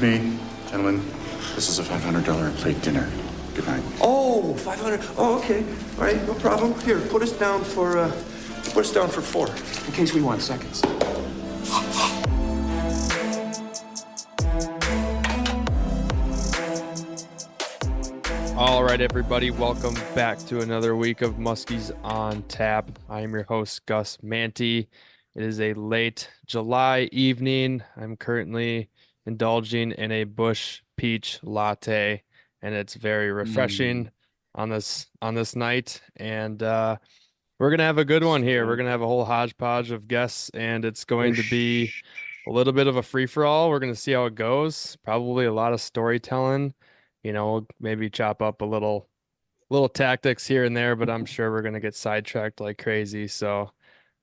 me, gentlemen. This is a $500 plate dinner. Good night. Oh, 500. Oh, okay. All right, no problem. Here, put us down for 4, in case we want seconds. All right, everybody, welcome back to another week of Muskies on Tap. I am your host, Gus Manti. It is a late July evening. I'm currently indulging in a Bush peach latte, and it's very refreshing on this night. And we're gonna have a good one here. We're gonna have a whole hodgepodge of guests, and it's going to be a little bit of a free-for-all. We're gonna see how it goes. Probably a lot of storytelling. Maybe chop up a little tactics here and there, but I'm sure we're gonna get sidetracked like crazy. So,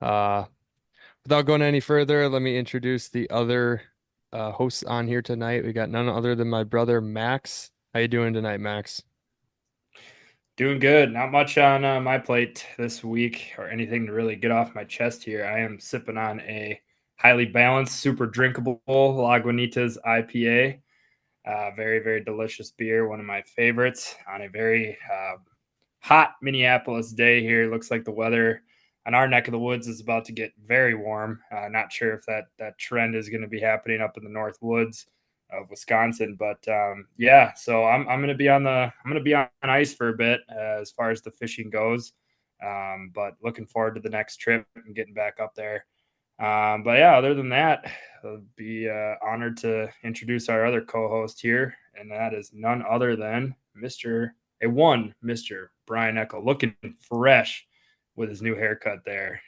uh, without going any further, let me introduce the other hosts on here tonight. We got none other than my brother Max. How you doing tonight, Max? Doing good. Not much on my plate this week or anything to really get off my chest here. I am sipping on a highly balanced, super drinkable Lagunitas IPA. Very, very delicious beer. One of my favorites on a very hot Minneapolis day here. Looks like the weather on our neck of the woods is about to get very warm. Not sure if that trend is going to be happening up in the Northwoods of Wisconsin, but yeah. So I'm going to be on ice for a bit as far as the fishing goes. But looking forward to the next trip and getting back up there. But yeah, other than that, I'll be honored to introduce our other co-host here, and that is none other than Mr. Brian Eckel, looking fresh with his new haircut there.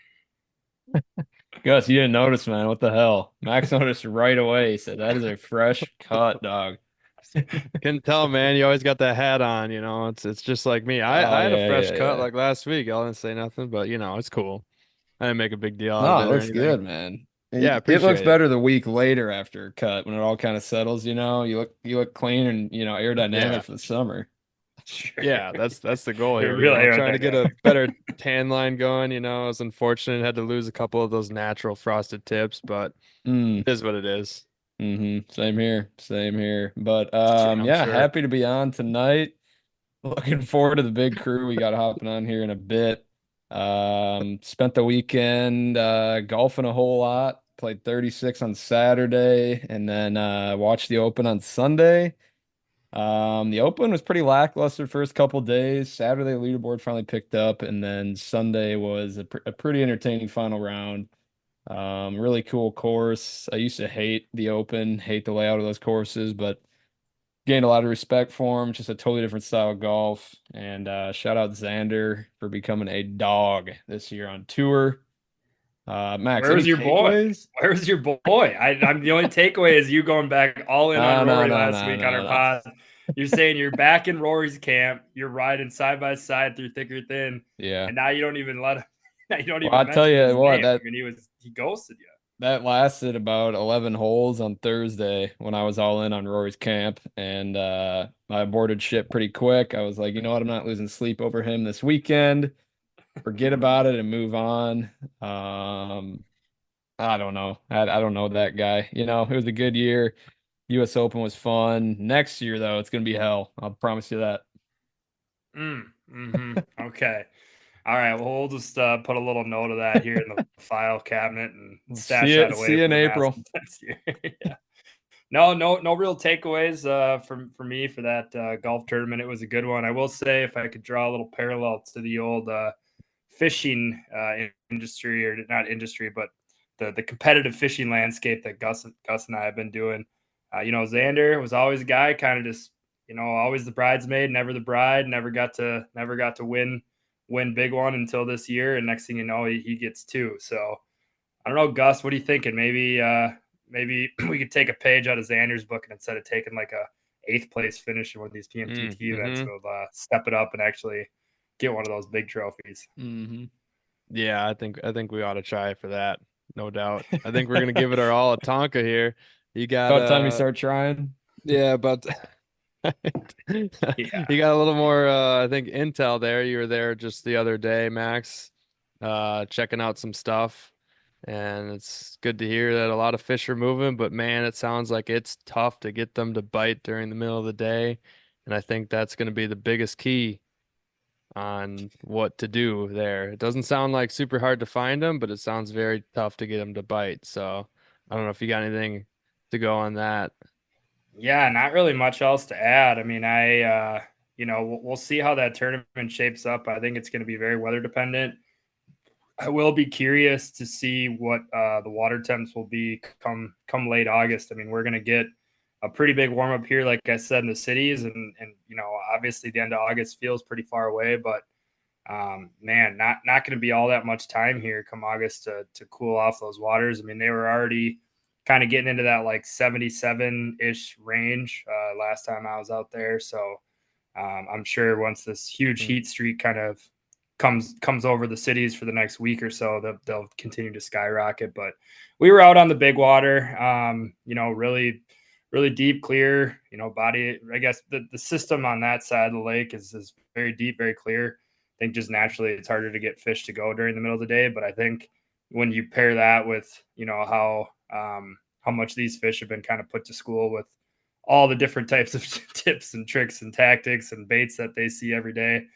Gus, you didn't notice, man. What the hell? Max noticed right away. He said, that is a fresh cut, dog. Couldn't tell, man. You always got that hat on, It's just like me. I had a fresh cut like last week. I didn't say nothing, but it's cool. I didn't make a big deal out No, of it it or looks anything. good, man. Yeah, It looks appreciate better the week later after a cut when it all kind of settles, You look clean and aerodynamic Yeah. for the summer. Sure. Yeah, that's the goal here. Really Trying to get a better tan line going. I was unfortunate, had to lose a couple of those natural frosted tips, but it is what it is. Same here. But I'm yeah, sure. happy to be on tonight. Looking forward to the big crew we got hopping on here in a bit. Spent the weekend golfing a whole lot. Played 36 on Saturday and then watched the Open on Sunday. The Open was pretty lackluster first couple days. Saturday leaderboard finally picked up, and then Sunday was a pretty entertaining final round. Really cool course. I used to hate the Open, hate the layout of those courses, but gained a lot of respect for him. Just a totally different style of golf. And shout out Xander for becoming a dog this year on tour. Max, Where's your takeaways? boy? Where's your boy? I'm the only takeaway is you going back all in on Rory last week on our pod. You're saying you're back in Rory's camp. You're riding side by side through thick or thin. Yeah. And now you don't even let him. You don't even. I'll tell you what, he ghosted you. That lasted about 11 holes on Thursday when I was all in on Rory's camp, and I boarded ship pretty quick. I was like, you know what, I'm not losing sleep over him this weekend. Forget about it and move on. I don't know. I don't know that guy. It was a good year. U.S. Open was fun. Next year, though, it's going to be hell. I'll promise you that. Okay. All right. Well, we'll just put a little note of that here in the file cabinet and stash that away. See you in April. Yeah. No real takeaways for me for that golf tournament. It was a good one. I will say, if I could draw a little parallel to the old fishing industry, or not industry, but the competitive fishing landscape that Gus and I have been doing. Xander was always a guy kind of just, always the bridesmaid, never the bride, never got to win big one until this year. And next thing you know, he gets two. So I don't know, Gus, what are you thinking? Maybe we could take a page out of Xander's book, and instead of taking like a 8th place finish in one of these PMTT events, we'll step it up and actually get one of those big trophies. Yeah, I think we ought to try for that. No doubt. I think we're gonna give it our all at Tonka here. You got about time you start trying. Yeah, but you got a little more I think intel there. You were there just the other day, Max, checking out some stuff. and it's good to hear that a lot of fish are moving, but man, it sounds like it's tough to get them to bite during the middle of the day. And I think that's going to be the biggest key on what to do there. It doesn't sound like super hard to find them, but it sounds very tough to get them to bite. So I don't know if you got anything to go on that. Yeah, not really much else to add. I mean, we'll see how that tournament shapes up. I think it's going to be very weather dependent. I will be curious to see what the water temps will be come late August. I mean, we're going to get a pretty big warm up here, like I said, in the cities, and obviously the end of August feels pretty far away, but man, not going to be all that much time here come August to cool off those waters. I mean, they were already kind of getting into that like 77 ish range last time I was out there, so I'm sure once this huge heat streak kind of comes over the cities for the next week or so, they'll continue to skyrocket. But we were out on the big water, really deep, clear, body. I guess the system on that side of the lake is very deep, very clear. I think just naturally it's harder to get fish to go during the middle of the day. But I think when you pair that with, how much these fish have been kind of put to school with all the different types of tips and tricks and tactics and baits that they see every day.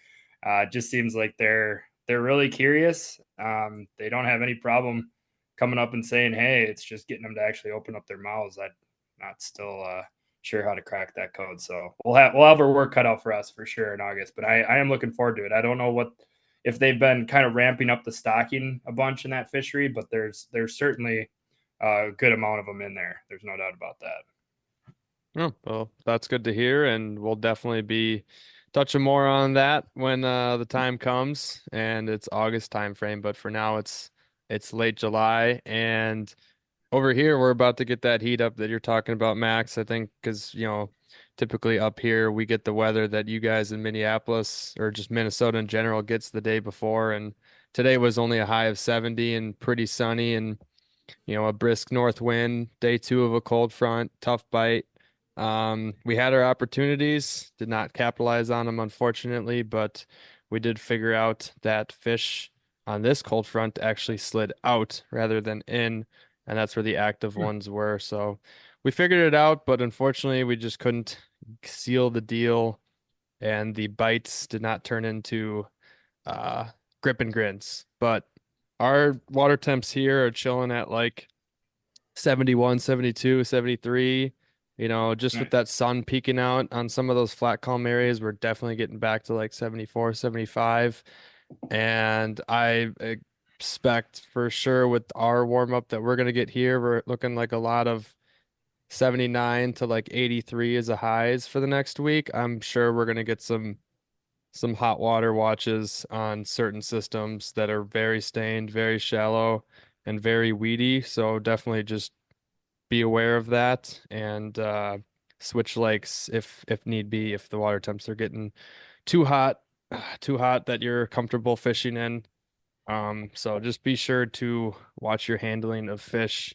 It just seems like they're really curious. They don't have any problem coming up and saying, "Hey," it's just getting them to actually open up their mouths. I'm not still sure how to crack that code. So we'll have our work cut out for us for sure in August. But I am looking forward to it. I don't know if they've been kind of ramping up the stocking a bunch in that fishery, but there's certainly a good amount of them in there. There's no doubt about that. Oh, well, that's good to hear, and we'll definitely be touching more on that when the time comes and it's August time frame. But for now, it's late July, and over here we're about to get that heat up that you're talking about, Max. I think because typically up here we get the weather that you guys in Minneapolis or just Minnesota in general gets the day before, and today was only a high of 70 and pretty sunny and a brisk north wind, day two of a cold front, tough bite. We had our opportunities, did not capitalize on them, unfortunately, but we did figure out that fish on this cold front actually slid out rather than in, and that's where the active ones were. So we figured it out, but unfortunately, we just couldn't seal the deal, and the bites did not turn into grip and grins. But our water temps here are chilling at like 71, 72, 73. Just with Nice. that sun peeking out on some of those flat calm areas, we're definitely getting back to like 74, 75. And I expect for sure with our warm up that we're going to get here, we're looking like a lot of 79 to like 83 as a highs for the next week. I'm sure we're going to get some hot water watches on certain systems that are very stained, very shallow, and very weedy. So definitely just be aware of that and switch lakes if need be, if the water temps are getting too hot, too hot that you're comfortable fishing in. So just be sure to watch your handling of fish.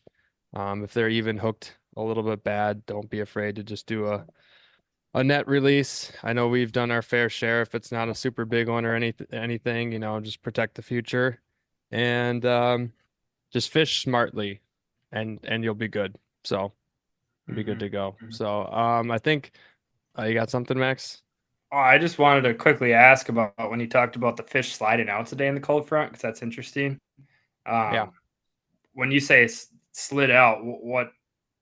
If they're even hooked a little bit bad, don't be afraid to just do a net release. I know we've done our fair share if it's not a super big one or anything, just protect the future and just fish smartly and you'll be good. So you'll be good Mhm. to go. Mhm. So I think you got something, Max? Oh, I just wanted to quickly ask about when you talked about the fish sliding out today in the cold front, because that's interesting. Yeah. Um, when you say slid out, what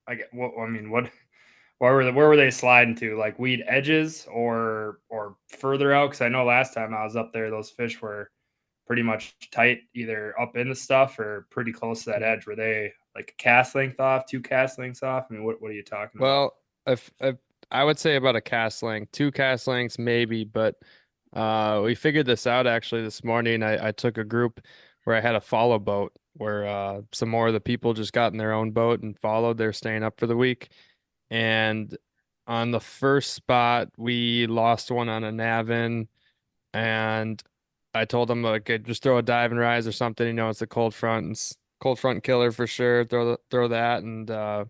I get, what I mean, what where were they sliding to? Like weed edges or further out? Because I know last time I was up there, those fish were pretty much tight, either up in the stuff or pretty close to that edge. Were they like a cast length off, two cast lengths off? I mean, what are you talking about? Well, if I would say about a cast length, two cast lengths maybe, but we figured this out actually this morning. I took a group where I had a follow boat where some more of the people just got in their own boat and followed. They're staying up for the week. And on the first spot, we lost one on a Navin, and I told them like just throw a dive and rise or something. It's a cold front and cold front killer for sure. Throw that, and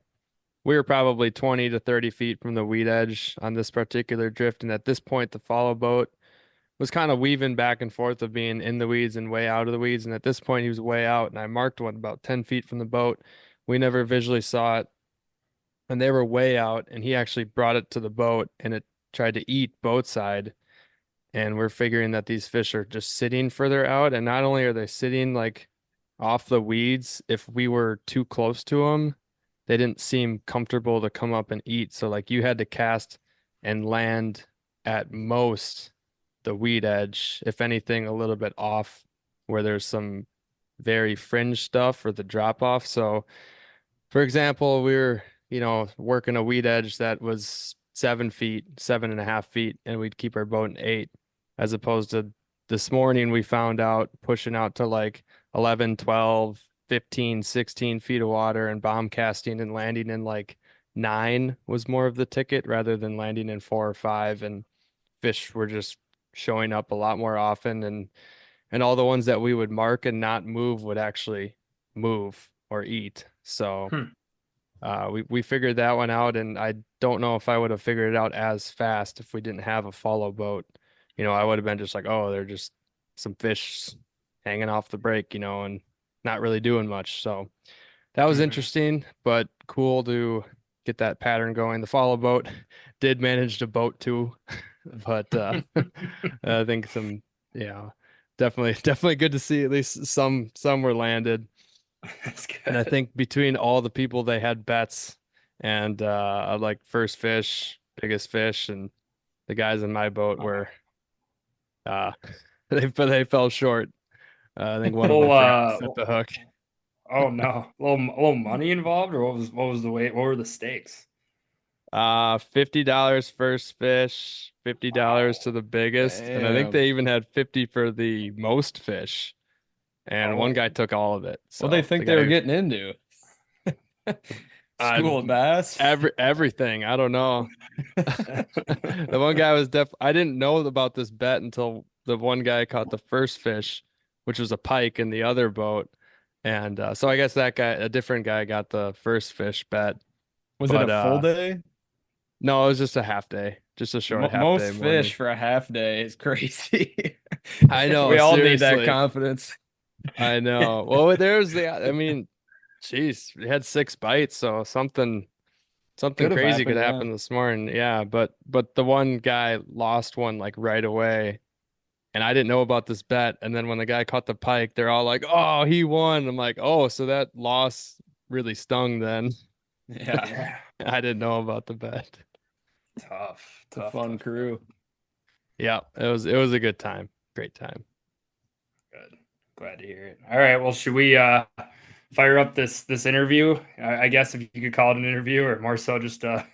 we were probably 20 to 30 feet from the weed edge on this particular drift. And at this point, the follow boat was kind of weaving back and forth of being in the weeds and way out of the weeds. And at this point, he was way out, and I marked one about 10 feet from the boat. We never visually saw it, and they were way out, and he actually brought it to the boat, and it tried to eat boat side. And we're figuring that these fish are just sitting further out, and not only are they sitting like off the weeds, if we were too close to them, they didn't seem comfortable to come up and eat. So like you had to cast and land at most the weed edge, if anything, a little bit off where there's some very fringe stuff or the drop off. So for example, we were, working a weed edge that was 7 feet, 7.5 feet, and we'd keep our boat in 8, as opposed to this morning we found out pushing out to like 11, 12, 15, 16 feet of water and bomb casting and landing in like 9 was more of the ticket rather than landing in 4 or 5. And fish were just showing up a lot more often, and all the ones that we would mark and not move would actually move or eat. So we figured that one out, and I don't know if I would have figured it out as fast if we didn't have a follow boat. I would have been just like, oh, they're just some fish hanging off the break, and not really doing much. So that was interesting, but cool to get that pattern going. The follow boat did manage to boat too, but I think definitely good to see at least some were landed. That's good. And I think between all the people, they had bets and like first fish, biggest fish, and the guys in my boat were they fell short. I think one of them forgot to set the hook. Oh no, a little money involved, or what was the weight? What were the stakes? $50 first fish, $50 to the biggest, and I think Damn. they even had 50 for the most fish. And one guy took all of it. So What they think the they were guy, getting into? School of bass? everything. I don't know. The one guy was I didn't know about this bet until the one guy caught the first fish, which was a pike in the other boat. And so I guess that guy, a different guy, got the first fish bet. Was But it a full day? no, it was just a half day, just a short half Most day morning. fish for a half day is crazy. I know. We all need that seriously. confidence. I know. Well, I mean, geez, we had 6 bites, so something Could have crazy could happened, yeah. happen this morning. Yeah, but the one guy lost one like right away, and I didn't know about this bet. And then when the guy caught the pike, they're all like, "Oh, he won." I'm like, "Oh, so that loss really stung then." Yeah. I didn't know about the bet. Tough, It's a fun crew. Yeah, it was a good time. Great time. Good. Glad to hear it. All right. Well, should we fire up this interview? I guess if you could call it an interview, or more so just a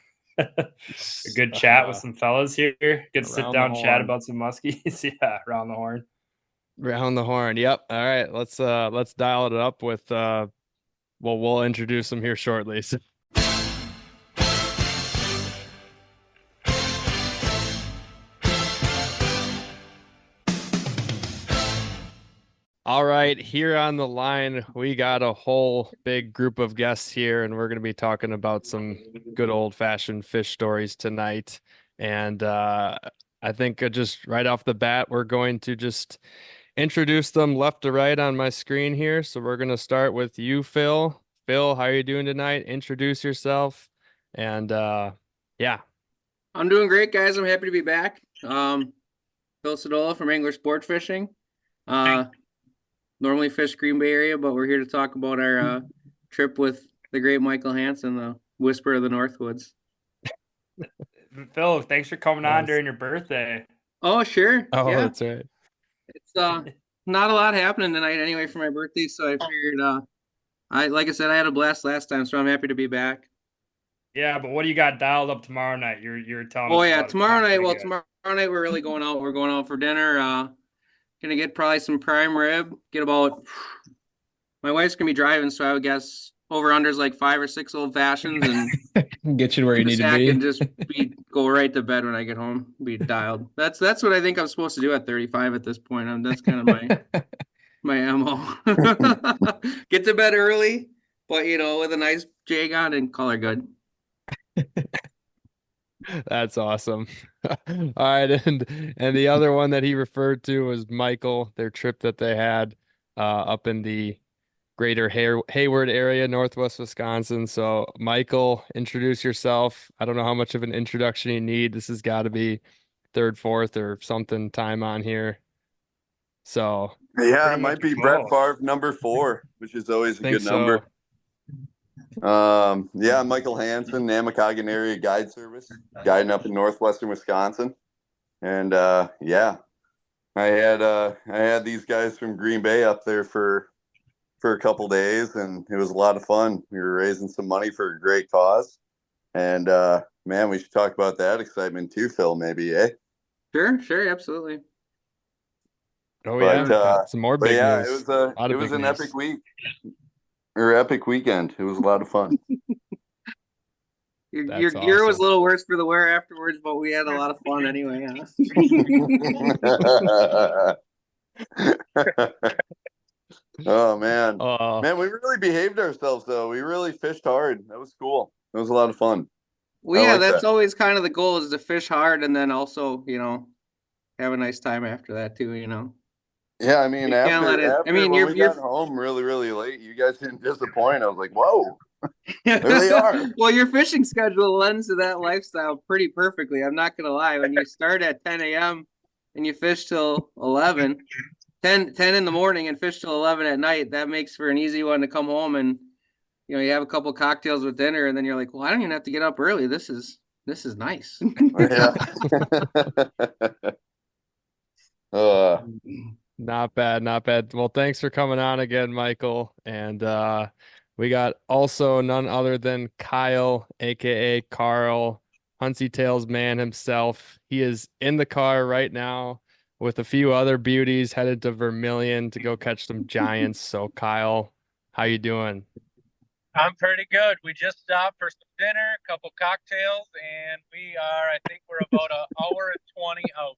good chat with some fellas here. Good sit Around down the chat horn. about some muskies. Yeah, around the horn. Round the horn. Yep. All right. Let's dial it up with we'll introduce them here shortly. So. All right, here on the line, we got a whole big group of guests here, and we're going to be talking about some good old-fashioned fish stories tonight. And I think just right off the bat, we're going to just introduce them left to right on my screen here. So we're going to start with you, Phil. Phil, how are you doing tonight? Introduce yourself. And yeah. I'm doing great, guys. I'm happy to be back. Phil Stodola from Angler Sport Fishing. Normally fish Green Bay area, but we're here to talk about our trip with the great Michael Hanson, the Whisper of the Northwoods. Phil, thanks for coming on during your birthday. Oh, sure. Oh, yeah. that's right. It's not a lot happening tonight anyway for my birthday, so I figured like I said, I had a blast last time, so I'm happy to be back. Yeah, but what do you got dialed up tomorrow night? You're telling us. Oh yeah, about it. tomorrow night. Well, Good. tomorrow night we're really going out. We're going out for dinner. Gonna get probably some prime rib. Get about. My wife's gonna be driving, so I would guess over unders like 5 or 6 old fashions and Get you where you need to be. And just go right to bed when I get home. Be dialed. That's what I think I'm supposed to do at 35 at this point. That's kind of my MO. Get to bed early, but with a nice jag on and call her good. That's awesome. All right, and the other one that he referred to was Michael, their trip that they had up in the greater Hayward area, Northwest Wisconsin. So, Michael, introduce yourself. I don't know how much of an introduction you need. This has got to be third, fourth, or something time on here. So, Yeah, it Pretty much might be Brett both. Favre #4, which is always a think good number. so. Yeah, Michael Hanson, Namakagon Area Guide Service, guiding up in northwestern Wisconsin. And yeah, I had these guys from Green Bay up there for a couple days, and it was a lot of fun. We were raising some money for a great cause. And man, we should talk about that excitement too, Phil, maybe, eh? Sure, absolutely. Oh But yeah, some more but big yeah, news. it was A lot it of was big an news. epic week or epic weekend. It was a lot of fun. Your That's gear was a awesome. little worse for the wear afterwards, but we had a lot of fun anyway. Oh man. Uh, Man, we really behaved ourselves though. We really fished hard. That was cool. It was a lot of fun. Well, I yeah, like that's that. always kind of the goal is to fish hard and then also, have a nice time after that too, Yeah, I mean You can't let it. I after mean, when you're we you're got home really, really late, you guys didn't disappoint. I was like, whoa, there they are. Well, your fishing schedule lends to that lifestyle pretty perfectly. I'm not gonna lie. When you start at 10 a.m. and you fish till 11, 10 in the morning and fish till 11 at night, that makes for an easy one to come home and you have a couple cocktails with dinner, and then you're like, well, I don't even have to get up early. This is nice. Yeah. uh, Not bad, not bad. Well, thanks for coming on again, Michael. And we got also none other than Kyle, aka Carl, Huntsy Tails man himself. He is in the car right now with a few other beauties headed to Vermilion to go catch some giants. So Kyle, how you doing? I'm pretty good. We just stopped for some dinner, a couple cocktails, and I think we're about an hour and 20 out.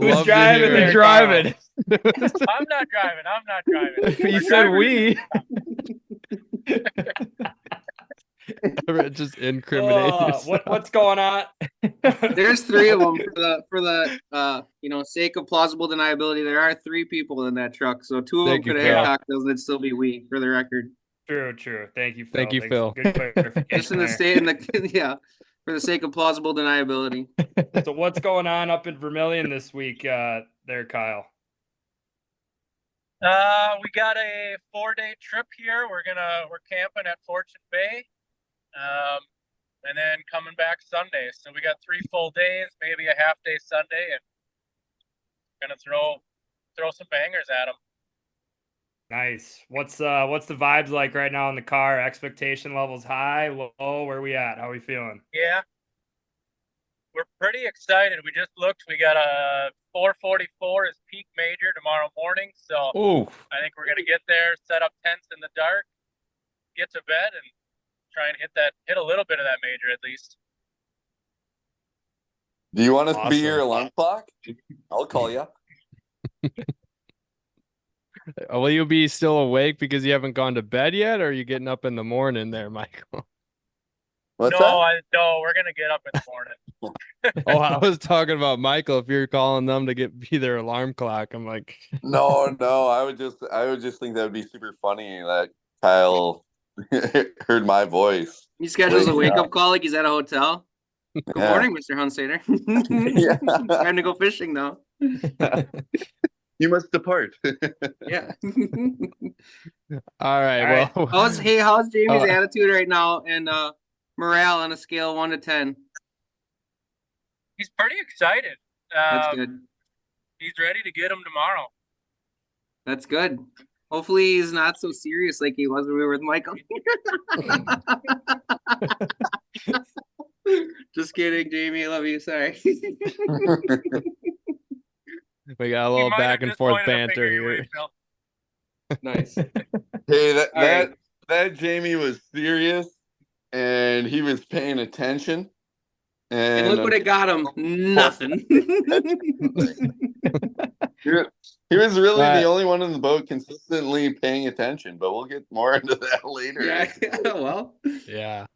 Love to driving hear there, it. Driving. I'm not driving. You Our said driver's we. Just incriminate yourself. What's going on? There's three of them for the sake of plausible deniability. There are three people in that truck, so two of them Thank you, could have had Phil. cocktails and it'd still be we, for the record. True. Thank you, Phil. Thank you, Thanks. Phil. Good clarification. Just in the there. state, for the sake of plausible deniability. So what's going on up in Vermilion this week, there, Kyle? We got a 4-day trip here. We're camping at Fortune Bay, and then coming back Sunday. So we got 3 full days, maybe a half day Sunday, and gonna throw some bangers at them. Nice. What's the vibes like right now in the car? Expectation levels high, low? Where we at? How we feeling? Yeah, we're pretty excited. We just looked. We got a 4:44 is peak major tomorrow morning. So Oh, I think we're gonna get there, set up tents in the dark, get to bed, and try and hit a little bit of that major at least. do you want us to be your Awesome. alarm clock? I'll call you. Will you be still awake because you haven't gone to bed yet, or are you getting up in the morning there, Michael? What's No, that? we're gonna get up in the morning. Oh, I was talking about Michael. If you're calling them to be their alarm clock, I'm like, No. I would just think that would be super funny that Kyle heard my voice. He schedules a Waking wake up call like he's at a hotel. Good Yeah. morning, Mr. Hunsader. Yeah. It's time to go fishing now. You must depart. Yeah. all right, All well, how's Jamie's Oh. attitude right now and morale on a scale of 1 to 10? He's pretty excited. That's good. He's ready to get him tomorrow. That's good. Hopefully he's not so serious like he was when we were with Michael. Just kidding, Jamie. Love you. Sorry. we got a He little might have back and just forth pointed a banter finger your way, here. Phil. Nice. Hey, All right. that Jamie was serious and he was paying attention. And look what it got him. Nothing. He was really All right. the only one in the boat consistently paying attention, but we'll get more into that later. Yeah. Well. Yeah.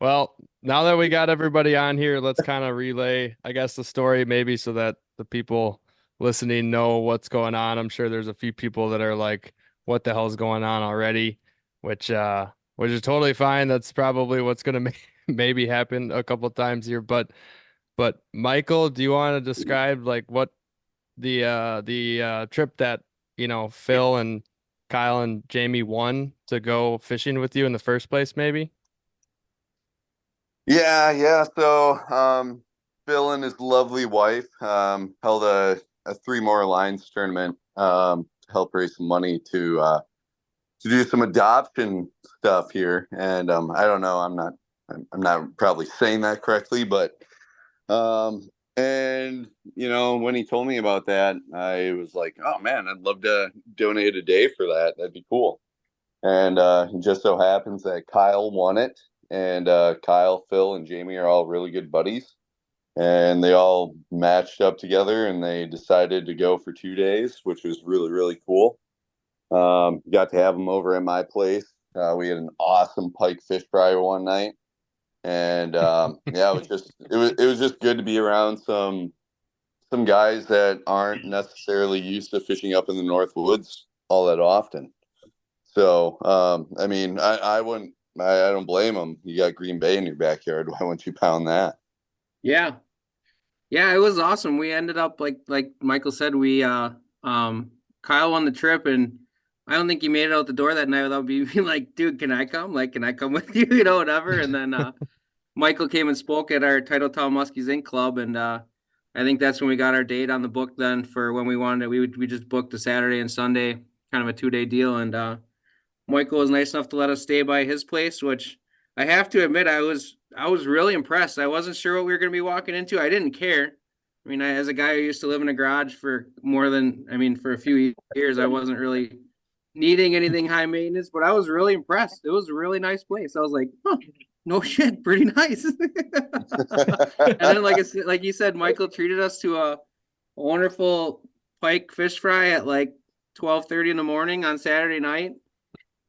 Well, now that we got everybody on here, let's kind of relay, I guess, the story maybe so that the people listening know what's going on. I'm sure there's a few people that are like, what the hell's going on already, which is totally fine. That's probably what's going to maybe happen a couple times here. But Michael, do you want to describe like what the trip that, Phil and Kyle and Jamie won to go fishing with you in the first place, maybe? Yeah. So, Phil and his lovely wife held a three more lines tournament to help raise some money to do some adoption stuff here. And I don't know, I'm not probably saying that correctly, but and when he told me about that, I was like, oh man, I'd love to donate a day for that. That'd be cool. And it just so happens that Kyle won it. And Kyle, Phil, and Jamie are all really good buddies. And they all matched up together and they decided to go for 2 days, which was really, really cool. Got to have them over at my place. We had an awesome pike fish fry one night. And yeah, it was just good to be around some guys that aren't necessarily used to fishing up in the Northwoods all that often. So, I mean, I wouldn't, I don't blame them. You got Green Bay in your backyard. Why wouldn't you pound that? Yeah. Yeah, it was awesome. We ended up like Michael said, Kyle won the trip, and I don't think he made it out the door that night without being like, dude, can I come? Like, can I come with you? Whatever. And then Michael came and spoke at our Titletown Muskies Inc. club, and I think that's when we got our date on the book then for when we wanted it. We just booked a Saturday and Sunday, kind of a 2-day deal, and Michael was nice enough to let us stay by his place, which I have to admit I was really impressed. I wasn't sure what we were going to be walking into. I didn't care. I mean, as a guy who used to live in a garage for for a few years, I wasn't really needing anything high maintenance, but I was really impressed. It was a really nice place. I was like, huh, no shit, pretty nice. And then, like you said, Michael treated us to a wonderful pike fish fry at like 12:30 in the morning on Saturday night,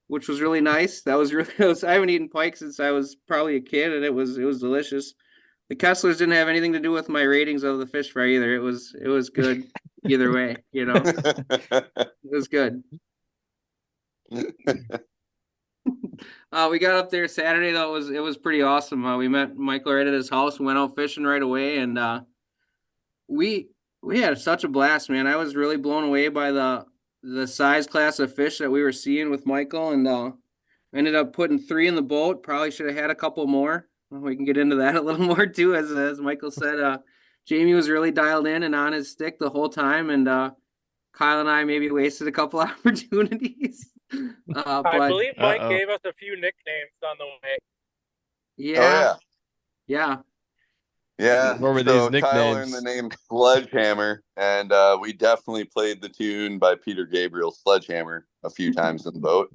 which was really nice. That was really, I haven't eaten pike since I was probably a kid, and it was delicious. The Kesslers didn't have anything to do with my ratings of the fish fry either. It was good either way, It was good. We got up there Saturday though. It was pretty awesome. We met Michael right at his house and went out fishing right away, and we had such a blast, man. I was really blown away by the size class of fish that we were seeing with Michael, and ended up putting 3 in the boat. Probably should have had a couple more. We can get into that a little more too. As Michael said, Jamie was really dialed in and on his stick the whole time, and Kyle and I maybe wasted a couple opportunities. I believe Mike Uh-oh. gave us a few nicknames on the way. Yeah, Oh yeah. yeah. Yeah, What were so these Kyle learned the nicknames? name Sledgehammer, and we definitely played the tune by Peter Gabriel's Sledgehammer a few times in the boat,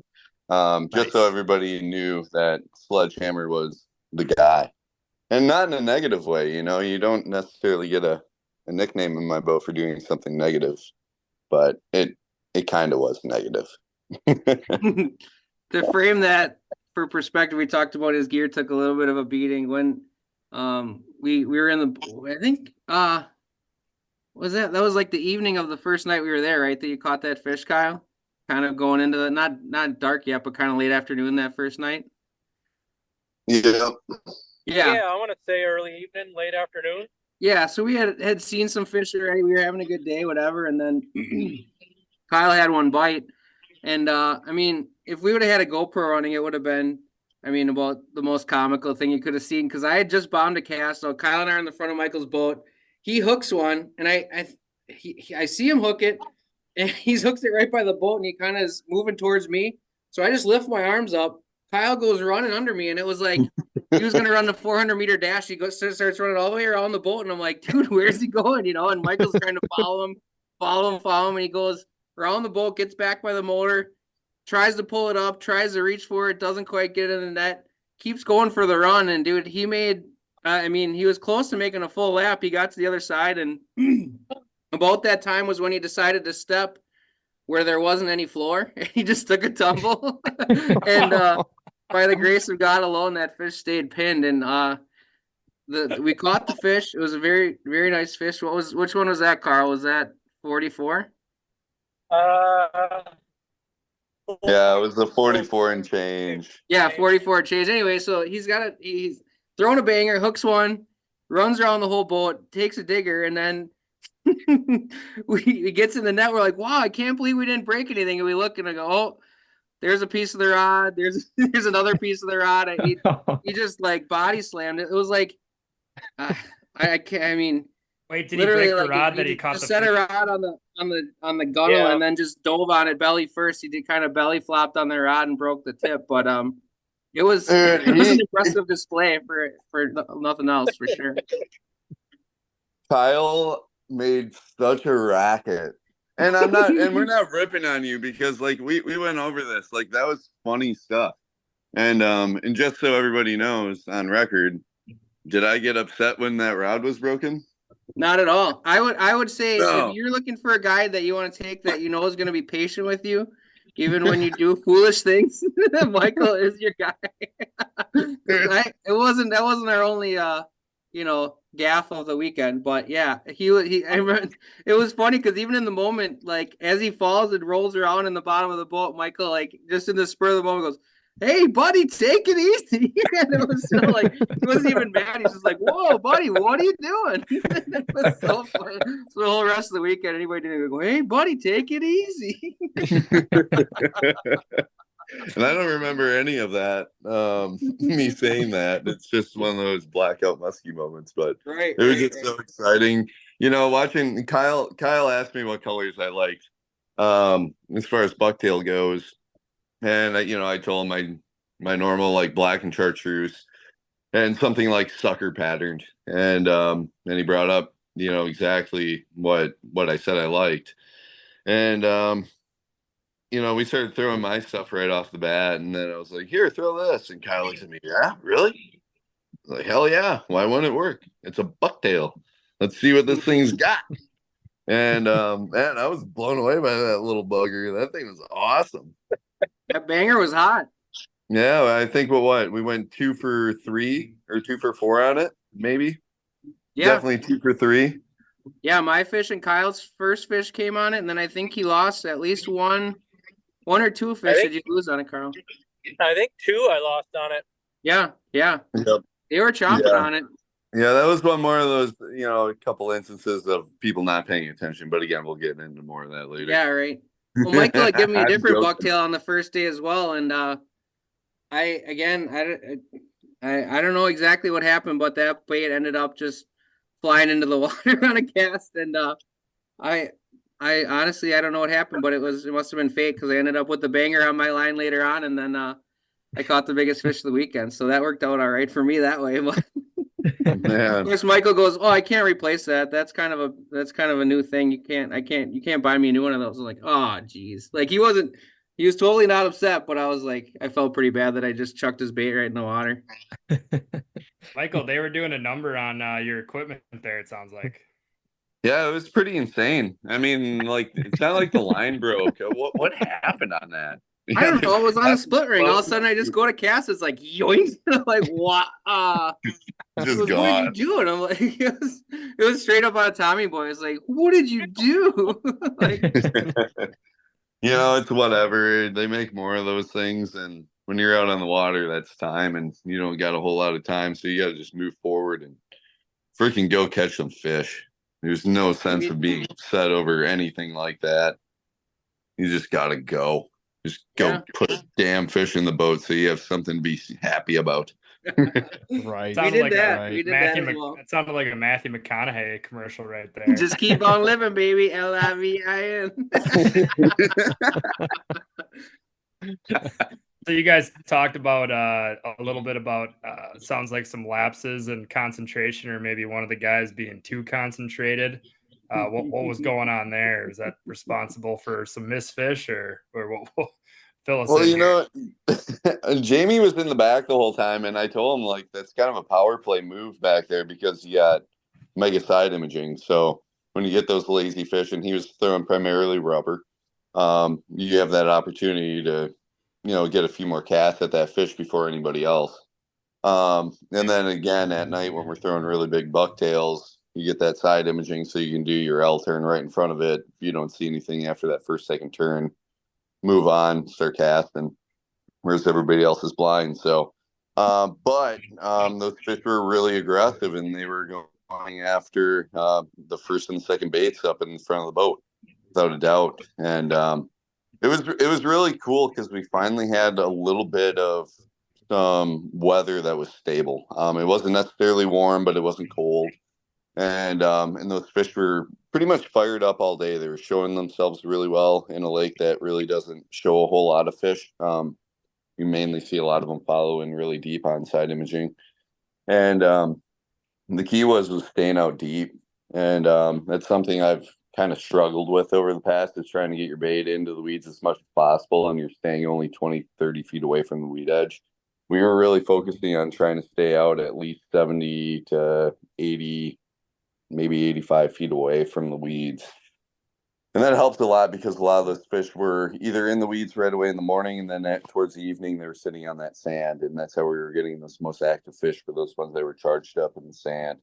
just so Nice. everybody knew that Sledgehammer was the guy, and not in a negative way. You don't necessarily get a nickname in my boat for doing something negative, but it kind of was negative. To frame that for perspective, we talked about his gear took a little bit of a beating when we were in the, I think was that was like the evening of the first night we were there, right? That you caught that fish, Kyle? Kind of going into the not dark yet, but kind of late afternoon that first night. Yeah. Yeah. Yeah, I want to say early evening, late afternoon. Yeah, so we had seen some fish already. We were having a good day, whatever, and then Kyle had one bite. And I mean, if we would have had a GoPro running, it would have been, about the most comical thing you could have seen, because I had just bound a cast. So Kyle and I are in the front of Michael's boat. He hooks one, and I see him hook it, and he hooks it right by the boat, and he kind of is moving towards me. So I just lift my arms up. Kyle goes running under me, and it was like he was going to run the 400-meter dash. He starts running all the way around the boat, and I'm like, dude, where's he going? And Michael's trying to follow him, and he goes around the boat, gets back by the motor, tries to pull it up, tries to reach for it, doesn't quite get it in the net, keeps going for the run, and dude, he made, he was close to making a full lap. He got to the other side, and about that time was when he decided to step where there wasn't any floor. He just took a tumble, and by the grace of God alone, that fish stayed pinned, and we caught the fish. It was a very, very nice fish. Which one was that, Carl? Was that 44? Yeah, it was the 44 and change. Yeah, 44 change. Anyway, so he's throwing a banger, hooks one, runs around the whole boat, takes a digger, and then he gets in the net. We're like, wow, I can't believe we didn't break anything. And we look and I go, oh, there's a piece of the rod. There's another piece of the rod. He just like body slammed it. It was like, I can't. I mean, wait, did he break the rod that he caught? Just set a rod on the gunnel and then just dove on it belly first. He did kind of belly flopped on the rod and broke the tip, but it was an impressive display for nothing else for sure. Kyle made such a racket. And we're not ripping on you because like we went over this. Like that was funny stuff. And just so everybody knows on record, did I get upset when that rod was broken? Not at all. I would say if you're looking for a guy that you want to take that you know is going to be patient with you, even when you do foolish things, Michael is your guy. That wasn't our only gaff of the weekend, but yeah, I remember, it was funny because even in the moment, like as he falls and rolls around in the bottom of the boat, Michael, like just in the spur of the moment, goes, "Hey, buddy, take it easy." And it was so like he wasn't even mad. He's just like, "Whoa, buddy, what are you doing?" It was so funny. So the whole rest of the weekend, anybody didn't go, "Hey, buddy, take it easy." And I don't remember any of that. Me saying that. It's just one of those blackout muskie moments. But it was just so exciting. You know, watching Kyle asked me what colors I liked as far as bucktail goes. And I told him my normal like black and chartreuse and something like sucker patterned. And he brought up, exactly what I said I liked. And we started throwing my stuff right off the bat, and then I was like, "Here, throw this." And Kyle looks at me, "Yeah, really?" I was like, "Hell yeah! Why wouldn't it work? It's a bucktail. Let's see what this thing's got." And man, I was blown away by that little bugger. That thing was awesome. That banger was hot. Yeah, I think we went 2 for 3 or 2 for 4 on it, maybe. Yeah, definitely 2 for 3. Yeah, my fish and Kyle's first fish came on it, and then I think he lost at least one or two fish. Did you lose on it, Carl? I think 2 I lost on it. Yeah. Yep. They were chomping on it. Yeah, that was one more of those, a couple instances of people not paying attention. But again, we'll get into more of that later. Yeah, right. Well, Michael had given me a different bucktail on the first day as well, and I don't know exactly what happened, but that bait ended up just flying into the water on a cast, and I honestly I don't know what happened, but it must have been fate because I ended up with the banger on my line later on, and then I caught the biggest fish of the weekend, so that worked out all right for me that way. But of course, Michael goes, "Oh, I can't replace that. That's kind of a new thing. You can't buy me a new one of those." I'm like, "Oh, geez." Like he was totally not upset, but I was like, I felt pretty bad that I just chucked his bait right in the water. Michael, they were doing a number on your equipment there, it sounds like. Yeah, it was pretty insane. I mean, like, it's not like the line broke. What happened on that? I don't know. It was on a split ring. All of a sudden, I just go to cast. It's like, yoink. I'm like, what? Just gone. What did you do? And I'm like, it was straight up on a Tommy boy. It's like, what did you do? Like, it's whatever. They make more of those things, and when you're out on the water, that's time, and you don't got a whole lot of time, so you got to just move forward and freaking go catch some fish. There's no sense of being upset over anything like that. You just got to go. Just go put a damn fish in the boat so you have something to be happy about. Right. We did that. We did that as well. It sounded like a Matthew McConaughey commercial right there. Just keep on living, baby. LIVIN. So you guys talked about a little bit about sounds like some lapses in concentration, or maybe one of the guys being too concentrated. What was going on there? Is that responsible for some missed fish, or what? Fill us in. Jamie was in the back the whole time, and I told him like that's kind of a power play move back there because you got mega side imaging. So when you get those lazy fish, and he was throwing primarily rubber, you have that opportunity to get a few more casts at that fish before anybody else. And then again at night when we're throwing really big bucktails, you get that side imaging so you can do your L turn right in front of it. If you don't see anything after that first, second turn, move on, start casting. Whereas everybody else is blind. So, but those fish were really aggressive and they were going after the first and second baits up in front of the boat, without a doubt. And it was really cool because we finally had a little bit of weather that was stable. It wasn't necessarily warm, but it wasn't cold. And those fish were pretty much fired up all day. They were showing themselves really well in a lake that really doesn't show a whole lot of fish. You mainly see a lot of them following really deep on side imaging. And the key was staying out deep. And that's something I've kind of struggled with over the past, is trying to get your bait into the weeds as much as possible. And you're staying only 20, 30 feet away from the weed edge. We were really focusing on trying to stay out at least 70 to 80, maybe 85 feet away from the weeds. And that helped a lot because a lot of those fish were either in the weeds right away in the morning, and then towards the evening they were sitting on that sand, and that's how we were getting those most active fish, for those ones that were charged up in the sand.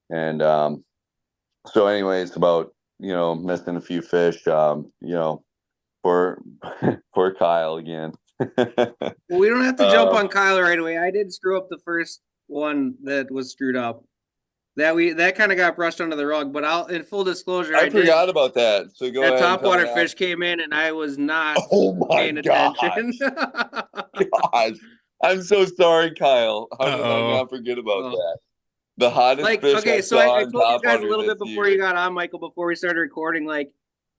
And so anyways, about missing a few fish, for poor Kyle again. Well, we don't have to jump on Kyle right away. I did screw up the first one that was screwed up. That kind of got brushed under the rug, but in full disclosure, I forgot about that. So go ahead. That topwater fish came in, and I was not paying attention. Gosh, I'm so sorry, Kyle. How did I not forget about that? The hottest fish. Okay, so I told you guys a little bit before you got on, Michael, before we started recording.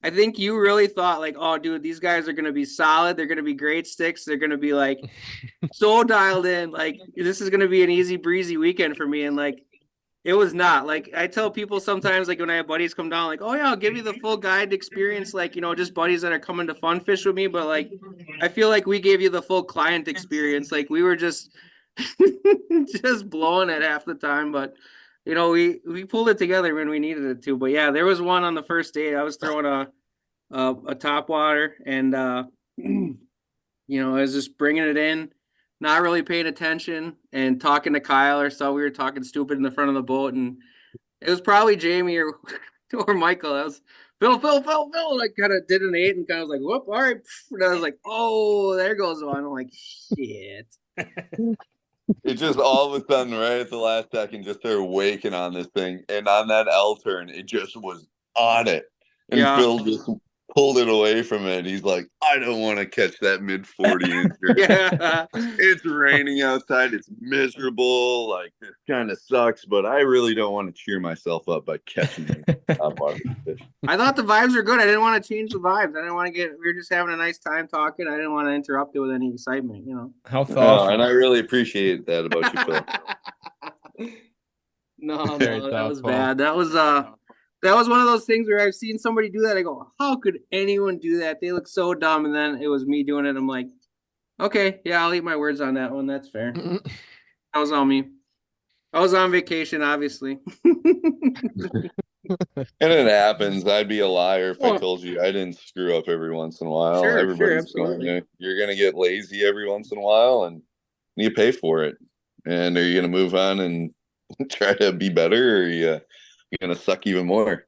I think you really thought oh, dude, these guys are gonna be solid. They're gonna be great sticks. They're gonna be so dialed in. This is gonna be an easy breezy weekend for me, and it was not. I tell people sometimes, when I have buddies come down, oh yeah, I'll give you the full guide experience, just buddies that are coming to fun fish with me. But I feel like we gave you the full client experience. We were just just blowing it half the time. But we pulled it together when we needed it to. But yeah, there was one on the first date. I was throwing a topwater, and I was just bringing it in, not really paying attention, and talking to Kyle or so. We were talking stupid in the front of the boat, and it was probably Jamie or Michael. That was Phil. I kind of did an 8 and kind of was whoop, all right. And I was oh, there goes one. I'm shit. It just all of a sudden, right at the last second, just started waking on this thing. And on that L turn, it just was on it. And Phil just pulled it away from it. He's like, I don't want to catch that mid 40 incher. Yeah. It's raining outside. It's miserable. This kind of sucks, but I really don't want to cheer myself up by catching topwater fish. I thought the vibes were good. I didn't want to change the vibes. I didn't want to we were just having a nice time talking. I didn't want to interrupt it with any excitement, How thoughtful. And I really appreciate that about you, Phil. No, that was bad. That was one of those things where I've seen somebody do that. I go, how could anyone do that? They look so dumb. And then it was me doing it. I'm like, okay, yeah, I'll eat my words on that one. That's fair. That was on me. I was on vacation, obviously. And it happens. I'd be a liar if I told you I didn't screw up every once in a while. Sure, Everybody's you're going to get lazy every once in a while, and you pay for it. And are you going to move on and try to be better, or are you going to suck even more?